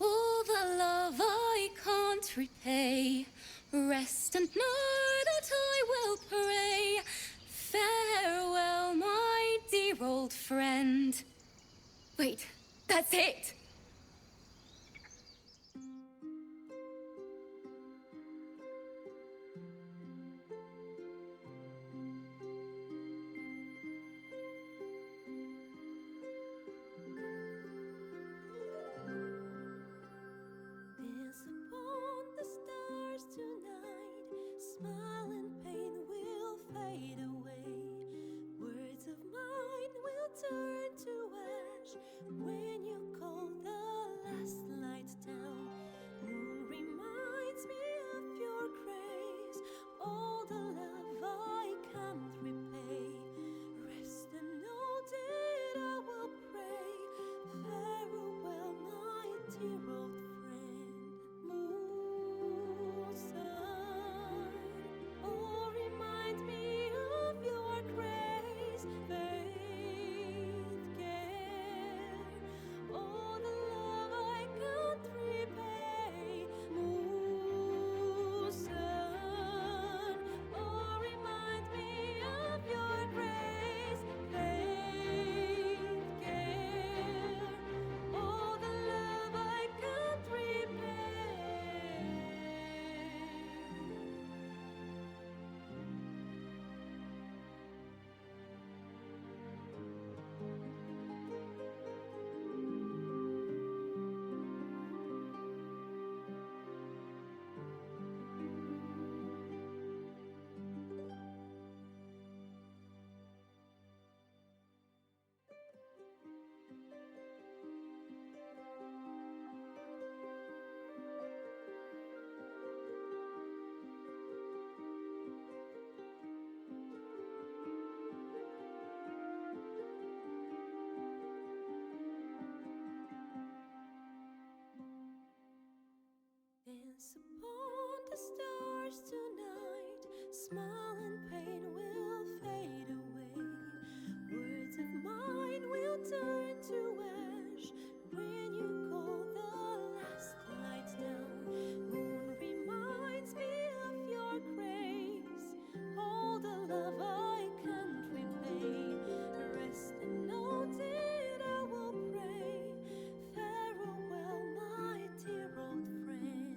S23: All the love I can't repay, rest and know that I will pray. Farewell, my dear old friend. Wait, that's it!
S12: Smile and pain will fade away. Words of mine will turn to ash when you call upon the stars tonight. Smile and pain will fade away. Words of mine will turn to ash when you call the last light down. Moon reminds me of your grace. All the love I can't repay. Rest and note it, I will pray. Farewell, my dear old friend.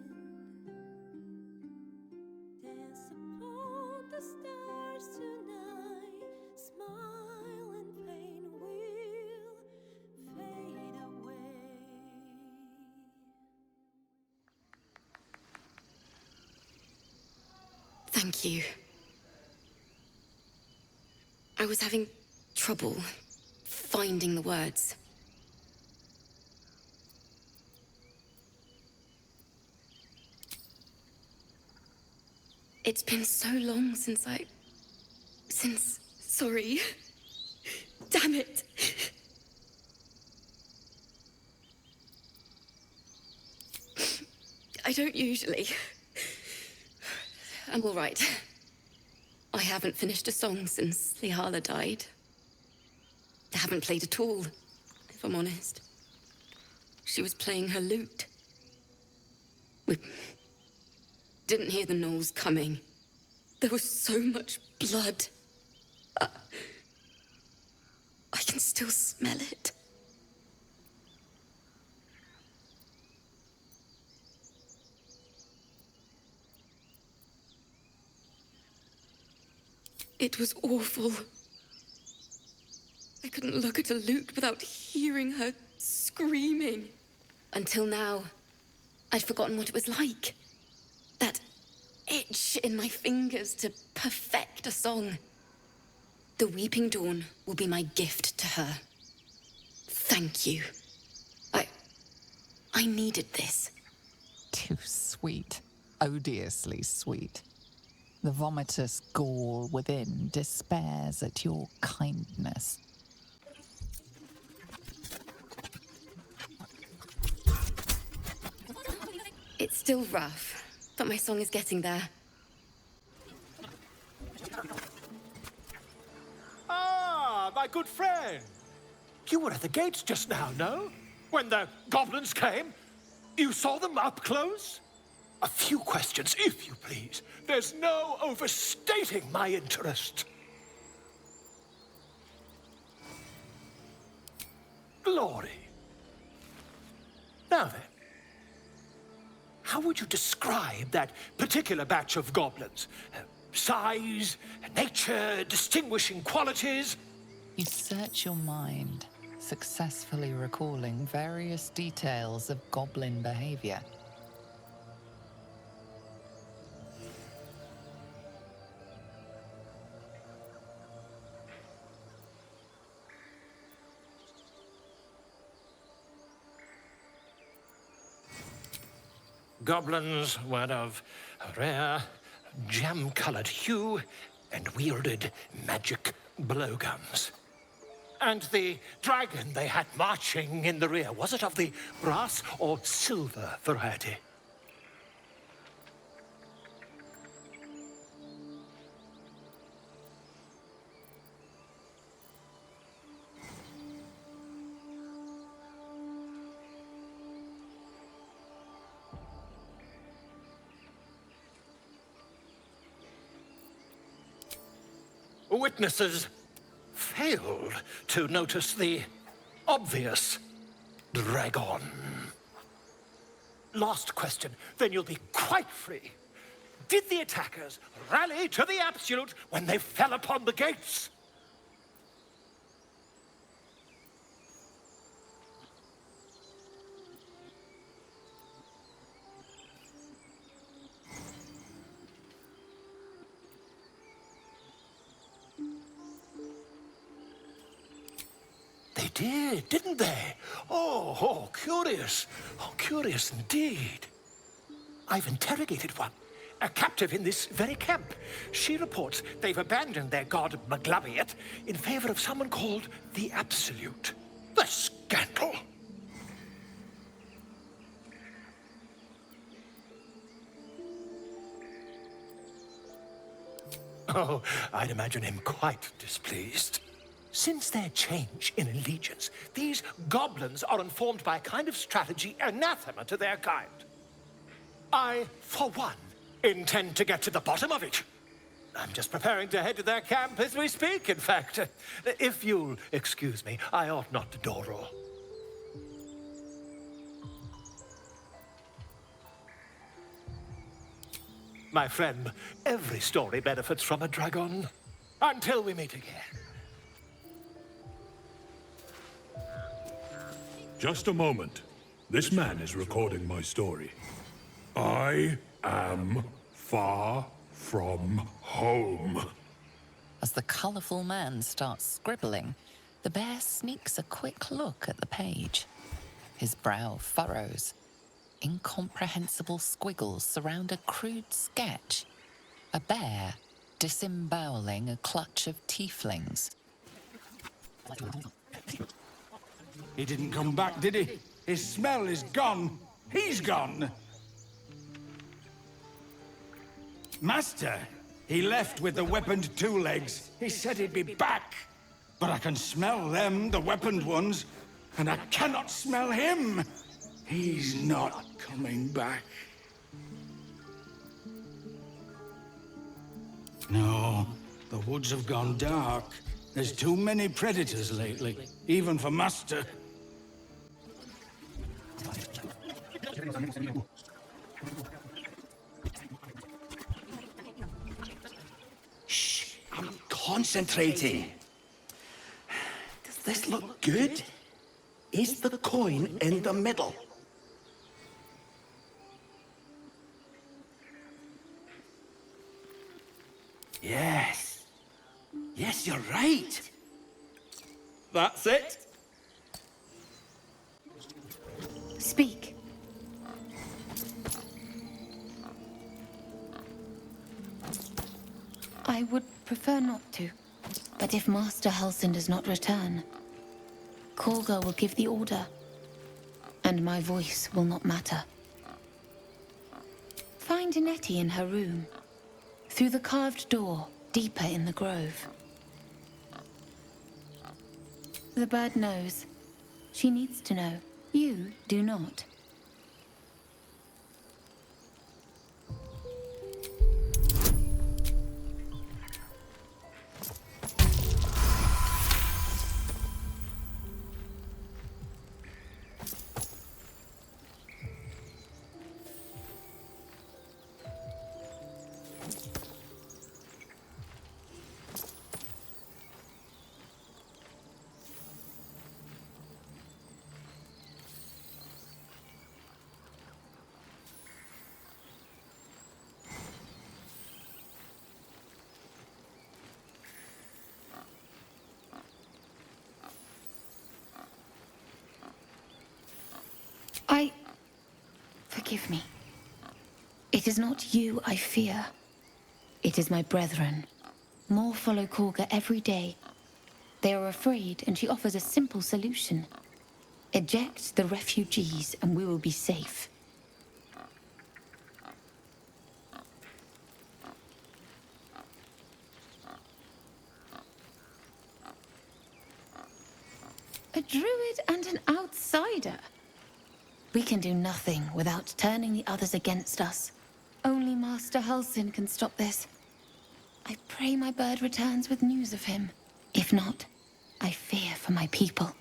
S12: Dance upon the stars tonight. Smile and pain will fade away.
S14: Thank you. I was having trouble finding the words. It's been so long since sorry. Damn it. I don't usually. I'm all right. I haven't finished a song since Lihala died. I haven't played at all, if I'm honest. She was playing her lute. We didn't hear the gnolls coming. There was so much blood. I can still smell it. It was awful. I couldn't look at a lute without hearing her screaming. Until now, I'd forgotten what it was like. That itch in my fingers to perfect a song. The Weeping Dawn will be my gift to her. Thank you. I needed this.
S5: Too sweet. Odiously sweet. The vomitous gall within despairs at your kindness.
S14: It's still rough, but my song is getting there.
S21: Ah, my good friend. You were at the gates just now, no? When the goblins came? You saw them up close? A few questions, if you please. There's no overstating my interest. Glory. Now then, how would you describe that particular batch of goblins? Size, nature, distinguishing qualities?
S5: You search your mind, successfully recalling various details of goblin behavior.
S21: Goblins were of a rare, jam-colored hue and wielded magic blowguns. And the dragon they had marching in the rear, was it of the brass or silver variety? Witnesses failed to notice the obvious dragon. Last question, then you'll be quite free. Did the attackers rally to the absolute when they fell upon the gates? They did, didn't they? Oh, curious. Oh, curious indeed. I've interrogated one, a captive in this very camp. She reports they've abandoned their god Maglabiet in favor of someone called the Absolute. The scandal! Oh, I'd imagine him quite displeased. Since their change in allegiance, these goblins are informed by a kind of strategy anathema to their kind. I, for one, intend to get to the bottom of it. I'm just preparing to head to their camp as we speak, in fact. If you'll excuse me, I ought not to dawdle. My friend, every story benefits from a dragon. Until we meet again.
S9: Just a moment. This man is recording my story. I am far from home.
S5: As the colourful man starts scribbling, the bear sneaks a quick look at the page. His brow furrows. Incomprehensible squiggles surround a crude sketch. A bear disemboweling a clutch of tieflings.
S20: He didn't come back, did he? His smell is gone. He's gone. Master, he left with the weaponed two legs. He said he'd be back. But I can smell them, the weaponed ones, and I cannot smell him. He's not coming back. No, the woods have gone dark. There's too many predators lately, even for Master.
S16: Shh, I'm concentrating. Does this look good? Is the coin in the middle? Yes. Yes, you're right. That's it.
S15: Speak. I would prefer not to. But if Master Halsin does not return, Korga will give the order, and my voice will not matter. Find Nettie in her room, through the carved door, deeper in the grove. The bird knows. She needs to know. You do not. Forgive me. It is not you I fear. It is my brethren. More follow Korga every day. They are afraid, and she offers a simple solution. Eject the refugees, and we will be safe. A druid and an outsider. We can do nothing without turning the others against us. Only Master Halsin can stop this. I pray my bird returns with news of him. If not, I fear for my people.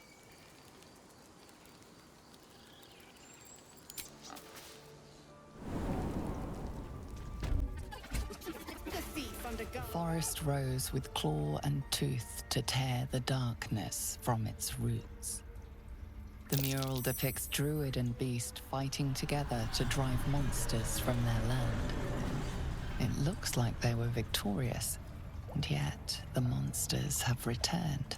S5: Forest rose with claw and tooth to tear the darkness from its roots. The mural depicts druid and beast fighting together to drive monsters from their land. It looks like they were victorious, and yet the monsters have returned.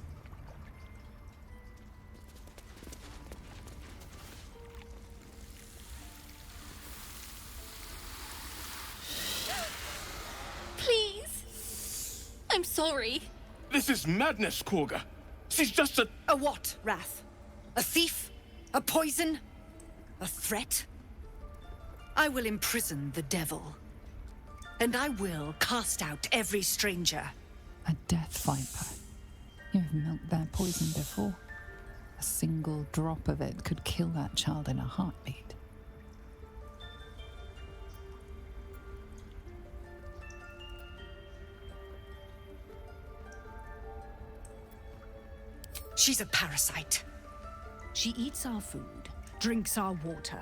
S2: Please! I'm sorry.
S3: This is madness, Korga. She's just a...
S1: A what, Wrath? A thief? A poison? A threat? I will imprison the devil.
S7: and I will cast out every stranger.
S5: A death viper. You've milked their poison before. A single drop of it could kill that child in a heartbeat.
S7: She's a parasite. She eats our food, drinks our water,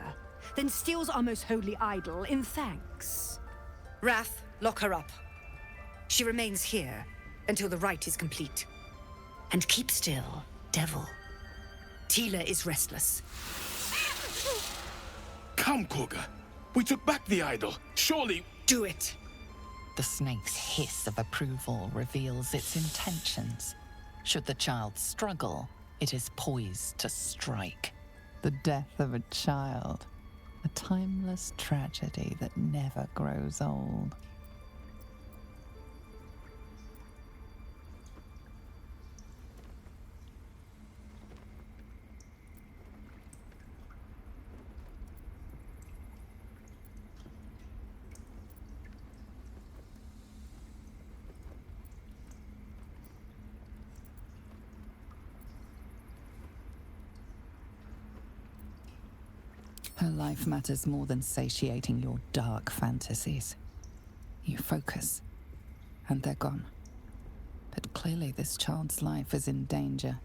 S7: then steals our most holy idol in thanks. Wrath, lock her up. She remains here until the rite is complete. And keep still, devil. Tila is restless.
S8: Come, Koga. We took back the idol. Surely...
S7: Do it.
S5: The snake's hiss of approval reveals its intentions. Should the child struggle, it is poised to strike. The death of a child. A timeless tragedy that never grows old. Her life matters more than satiating your dark fantasies. You focus, and they're gone. But clearly this child's life is in danger.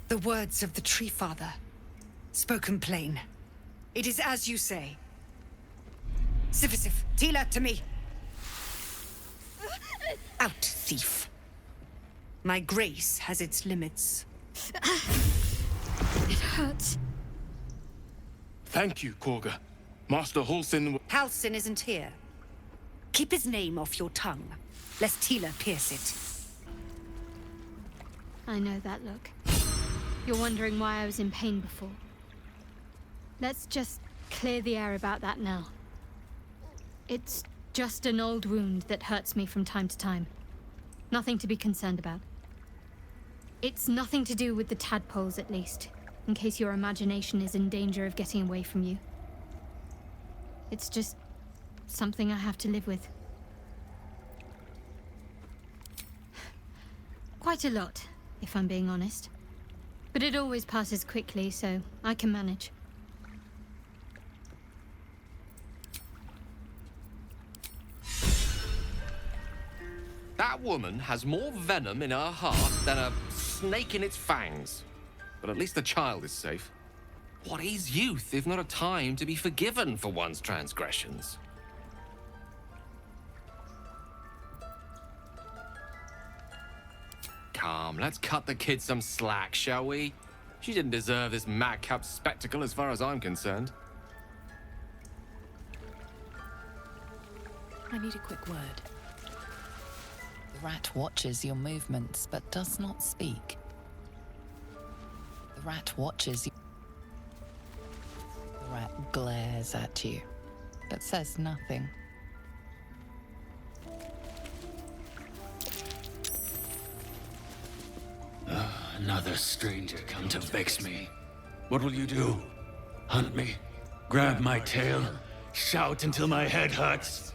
S7: The words of the Tree Father, spoken plain. It is as you say. Sifisif, Tila, to me. Out, thief. My grace has its limits.
S18: It hurts.
S8: Thank you, Koga. Master Halsin...
S7: Halsin isn't here. Keep his name off your tongue, lest Tila pierce it.
S11: I know that look. You're wondering why I was in pain before. Let's just clear the air about that now. It's just an old wound that hurts me from time to time. Nothing to be concerned about. It's nothing to do with the tadpoles, at least, in case your imagination is in danger of getting away from you. It's just something I have to live with. Quite a lot, if I'm being honest. But it always passes quickly, so I can manage.
S4: That woman has more venom in her heart than a snake in its fangs. But at least the child is safe. What is youth if not a time to be forgiven for one's transgressions? Come, let's cut the kid some slack, shall we? She didn't deserve this madcap spectacle as far as I'm concerned.
S1: I need a quick word.
S5: The rat watches your movements, but does not speak. The rat watches you. The rat glares at you, but says nothing.
S20: Another stranger come to vex me. What will you do? Hunt me? Grab my tail? Shout until my head hurts?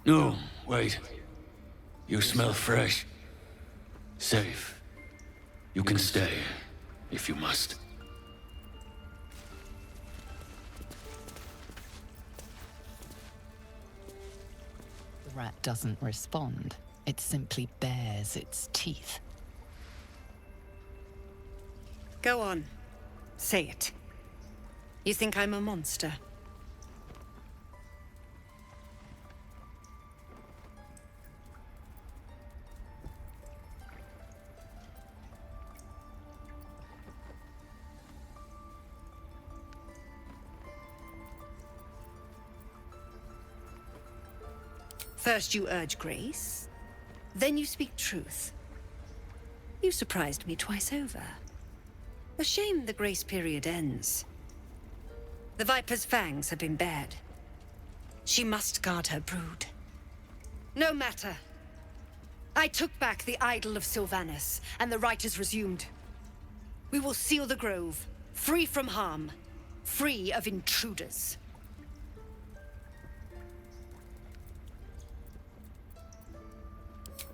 S20: No, wait. You smell fresh. Safe. You can stay, if you must.
S5: The rat doesn't respond. It simply bares its teeth.
S7: Go on. Say it. You think I'm a monster? First you urge grace, then you speak truth. You surprised me twice over. A shame the grace period ends. The Viper's fangs have been bared. She must guard her brood. No matter. I took back the idol of Sylvanas, and the rite is resumed. We will seal the grove, free from harm, free of intruders.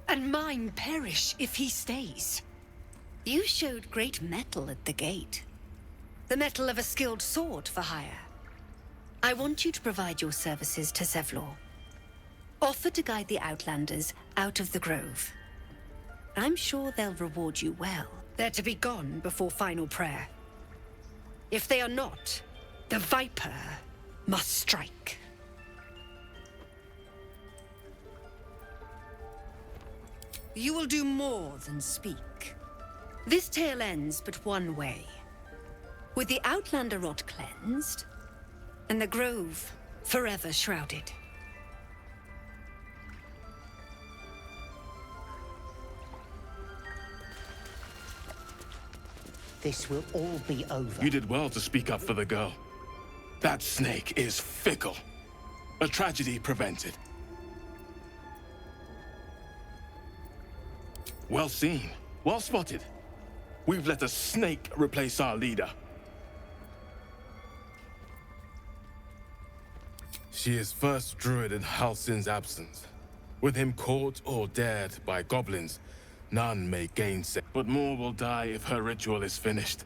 S7: And mine perish if he stays. You showed great mettle at the gate. The mettle of a skilled sword for hire. I want you to provide your services to Zevlor. Offer to guide the Outlanders out of the grove. I'm sure they'll reward you well. They're to be gone before final prayer. If they are not, the Viper must strike. You will do more than speak. This tale ends but one way. With the Outlander rot cleansed, and the grove forever shrouded.
S21: This will all be over.
S8: You did well to speak up for the girl. That snake is fickle. A tragedy prevented. Well seen. Well spotted. We've let a snake replace our leader.
S4: She is first druid in Halsin's absence. With him caught or dared by goblins, none may gainsay.
S8: But more will die if her ritual is finished.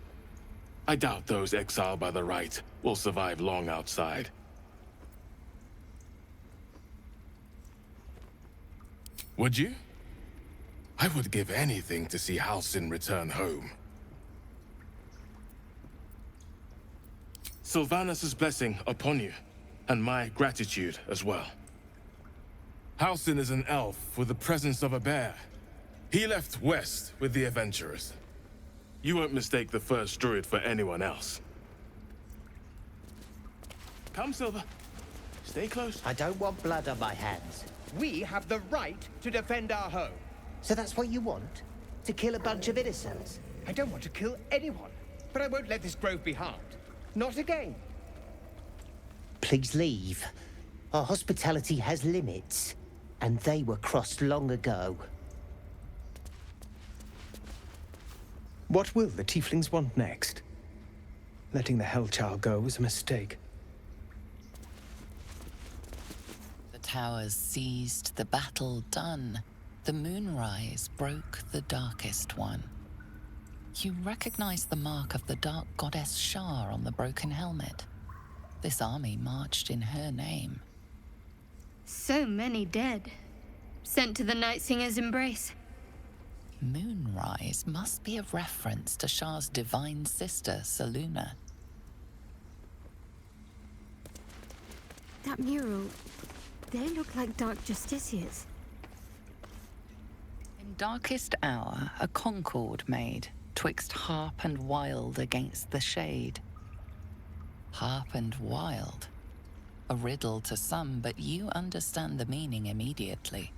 S8: I doubt those exiled by the rite will survive long outside.
S4: Would you? I would give anything to see Halsin return home.
S8: Sylvanas' blessing upon you, and my gratitude as well.
S4: Halsin is an elf with the presence of a bear. He left west with the adventurers.
S8: You won't mistake the first druid for anyone else. Come, Silver. Stay close.
S21: I don't want blood on my hands.
S3: We have the right to defend our home.
S21: So that's what you want? To kill a bunch of innocents?
S3: I don't want to kill anyone, but I won't let this grove be harmed. Not again.
S21: Please leave. Our hospitality has limits, and they were crossed long ago.
S3: What will the Tieflings want next? Letting the Hellchild go was a mistake.
S5: The towers seized, the battle done. The moonrise broke the darkest one. You recognize the mark of the dark goddess Shar on the broken helmet. This army marched in her name.
S11: So many dead. Sent to the Night Singer's embrace.
S5: Moonrise must be a reference to Shar's divine sister, Selûne.
S13: That mural, they look like dark justiciars.
S5: In darkest hour, a concord made, twixt harp and wild against the shade. Harp and wild. A riddle to some, but you understand the meaning immediately.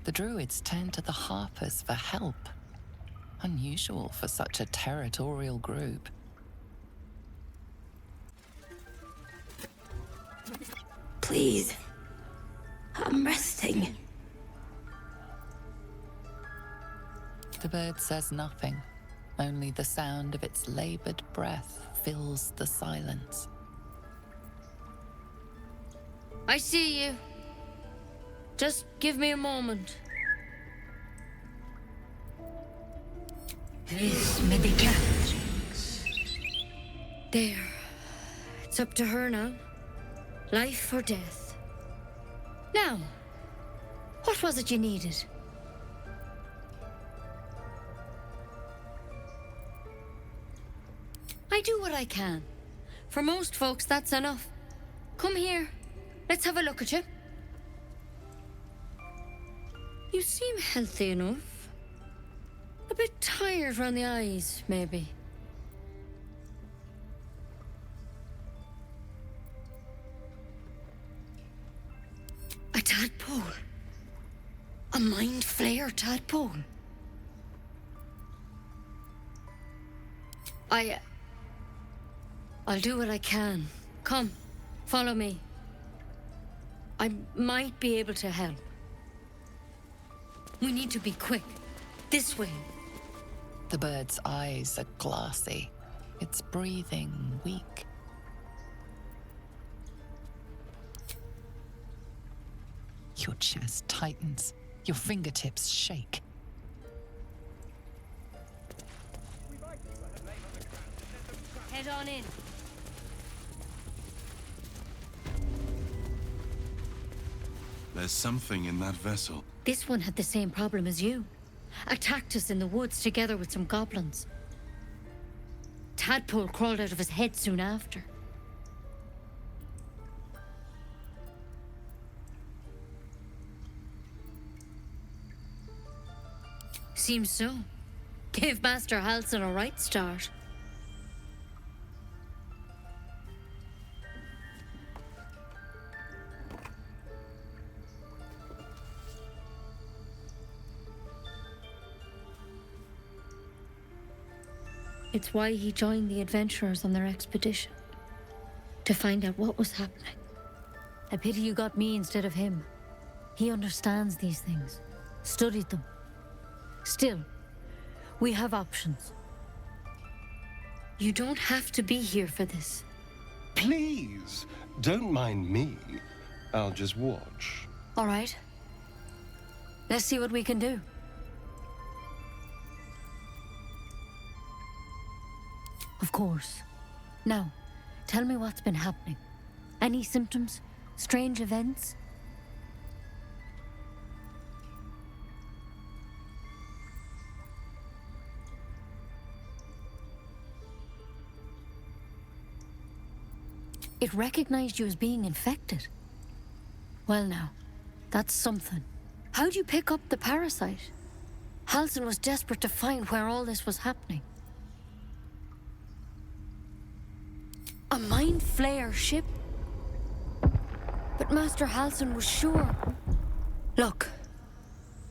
S5: The druids turned to the harpers for help. Unusual for such a territorial group.
S2: Please. I'm resting.
S5: The bird says nothing. Only the sound of its labored breath fills the silence.
S2: I see you. Just give me a moment. This may be challenging. There. It's up to her now. Life or death. Now, what was it you needed? I do what I can. For most folks, that's enough. Come here. Let's have a look at you. You seem healthy enough. A bit tired around the eyes, maybe. I tell
S1: tadpole. A mind flayer tadpole. I'll do what I can. Come, follow me. I might be able to help. We need to be quick. This way.
S5: The bird's eyes are glassy, its breathing weak. Your chest tightens, your fingertips shake.
S2: Head on in.
S17: There's something in that vessel.
S1: This one had the same problem as you. Attacked us in the woods together with some goblins. Tadpole crawled out of his head soon after. Seems so. Gave Master Halsin a right start. It's why he joined the adventurers on their expedition. To find out what was happening. A pity you got me instead of him. He understands these things. Studied them. Still, we have options. You don't have to be here for this.
S19: Please, don't mind me. I'll just watch.
S1: All right. Let's see what we can do. Of course. Now, tell me what's been happening. Any symptoms? Strange events? It recognized you as being infected. Well now, that's something. How'd you pick up the parasite? Halsin was desperate to find where all this was happening. A mind flayer ship? But Master Halsin was sure. Look,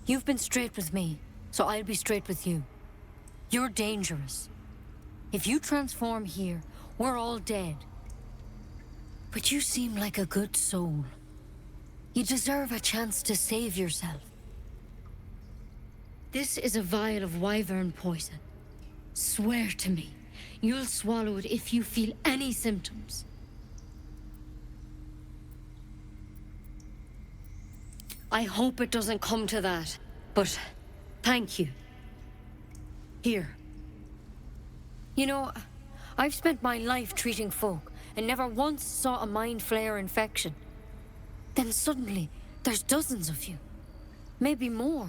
S1: you've been straight with me, so I'll be straight with you. You're dangerous. If you transform here, we're all dead. But you seem like a good soul. You deserve a chance to save yourself. This is a vial of wyvern poison. Swear to me, you'll swallow it if you feel any symptoms. I hope it doesn't come to that, but thank you. Here. You know, I've spent my life treating folk and never once saw a mind flayer infection. Then suddenly, there's dozens of you. Maybe more.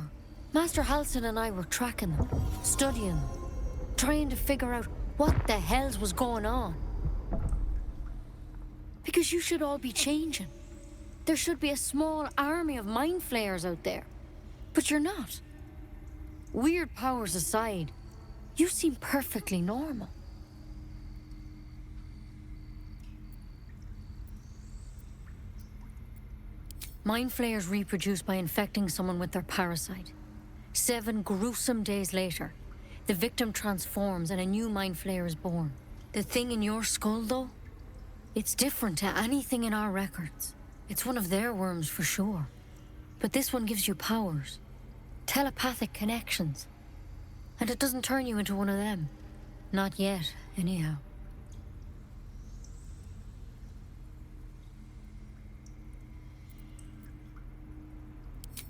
S1: Master Halsin and I were tracking them, studying them, trying to figure out what the hells was going on. Because you should all be changing. There should be a small army of mind flayers out there. But you're not. Weird powers aside, you seem perfectly normal. Mind flayers reproduce by infecting someone with their parasite. 7 gruesome days later, the victim transforms and a new mind flayer is born. The thing in your skull, though, it's different to anything in our records. It's one of their worms for sure. But this one gives you powers. Telepathic connections. And it doesn't turn you into one of them. Not yet, anyhow.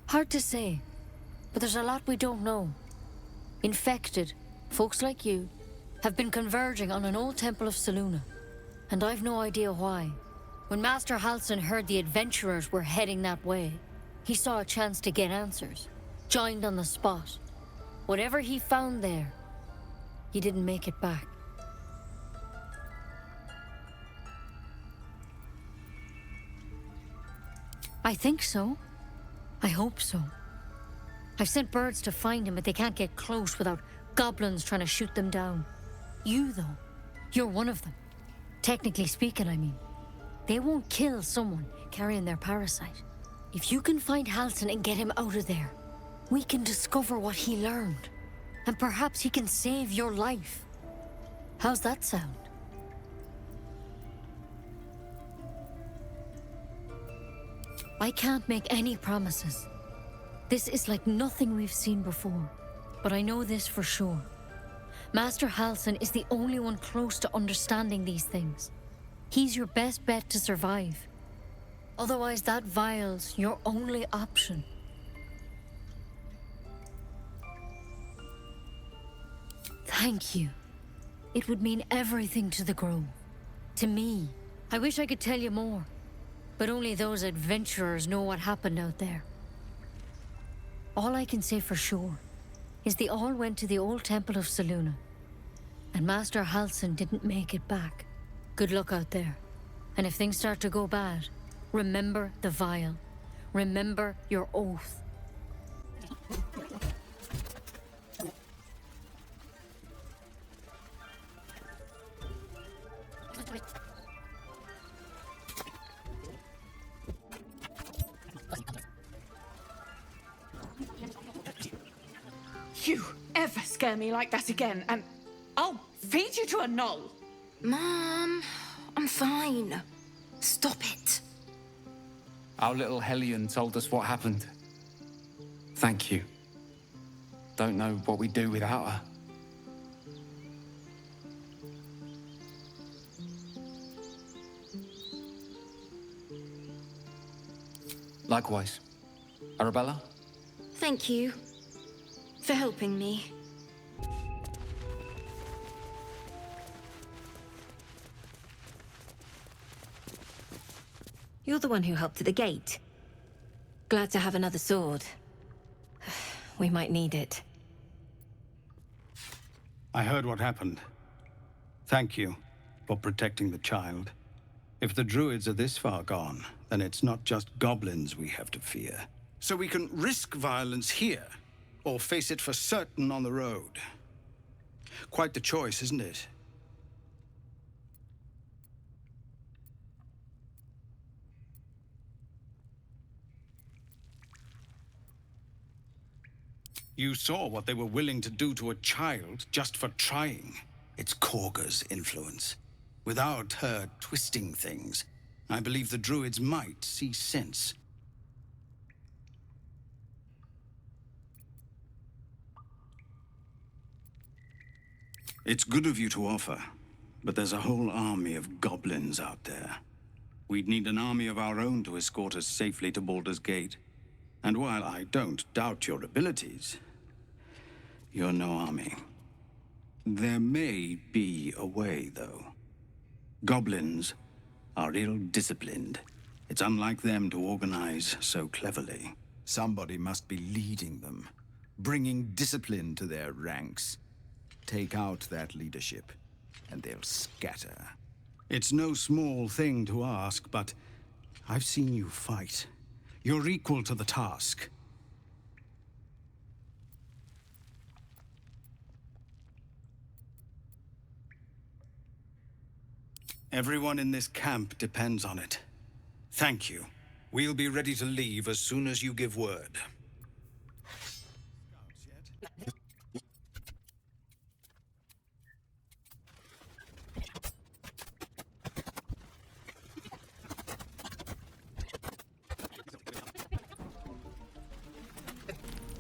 S1: Hard to say, but there's a lot we don't know. Infected, folks like you, have been converging on an old temple of Selûne, and I've no idea why. When Master Halsin heard the adventurers were heading that way, he saw a chance to get answers, joined on the spot. Whatever he found there, he didn't make it back. I think so. I hope so. I've sent birds to find him, but they can't get close without goblins trying to shoot them down. You, though, you're one of them. Technically speaking, I mean. They won't kill someone carrying their parasite.
S6: If you can find Halsin and get him out of there, we can discover what he learned. And perhaps he can save your life. How's that sound? I can't make any promises. This is like nothing we've seen before. But I know this for sure. Master Halsin is the only one close to understanding these things. He's your best bet to survive. Otherwise, that vial's your only option. Thank you. It would mean everything to the Grove. To me. I wish I could tell you more. But only those adventurers know what happened out there. All I can say for sure is they all went to the old temple of Selûne. And Master Halsin didn't make it back. Good luck out there. And if things start to go bad, remember the vial. Remember your oath.
S10: You ever scare me like that again, and I'll feed you to a gnoll.
S14: Mom, I'm fine. Stop it.
S22: Our little Hellion told us what happened. Thank you. Don't know what we'd do without her. Likewise. Arabella?
S14: Thank you for helping me.
S6: You're the one who helped at the gate. Glad to have another sword. We might need it.
S20: I heard what happened. Thank you for protecting the child. If the druids are this far gone, then it's not just goblins we have to fear. So we can risk violence here, or face it for certain on the road. Quite the choice, isn't it? You saw what they were willing to do to a child just for trying. It's Korga's influence. Without her twisting things, I believe the druids might see sense. It's good of you to offer, but there's a whole army of goblins out there. We'd need an army of our own to escort us safely to Baldur's Gate. And while I don't doubt your abilities, you're no army. There may be a way, though. Goblins are ill-disciplined. It's unlike them to organize so cleverly.
S24: Somebody must be leading them, bringing discipline to their ranks. Take out that leadership, and they'll scatter.
S20: It's no small thing to ask, but I've seen you fight. You're equal to the task. Everyone in this camp depends on it. Thank you. We'll be ready to leave as soon as you give word.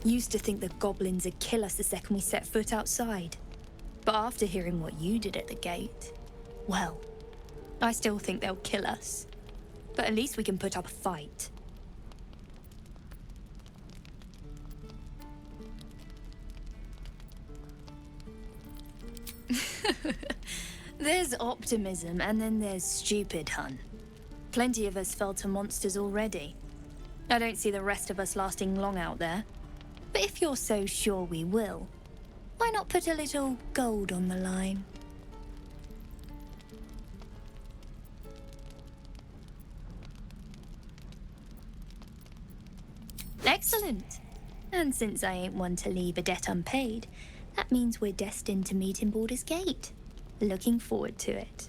S25: Used to think the goblins would kill us the second we set foot outside. But after hearing what you did at the gate, well, I still think they'll kill us. But at least we can put up a fight. There's optimism, and then there's stupid, hun. Plenty of us fell to monsters already. I don't see the rest of us lasting long out there. But if you're so sure we will, why not put a little gold on the line? Excellent. And since I ain't one to leave a debt unpaid, that means we're destined to meet in Baldur's Gate. Looking forward to it.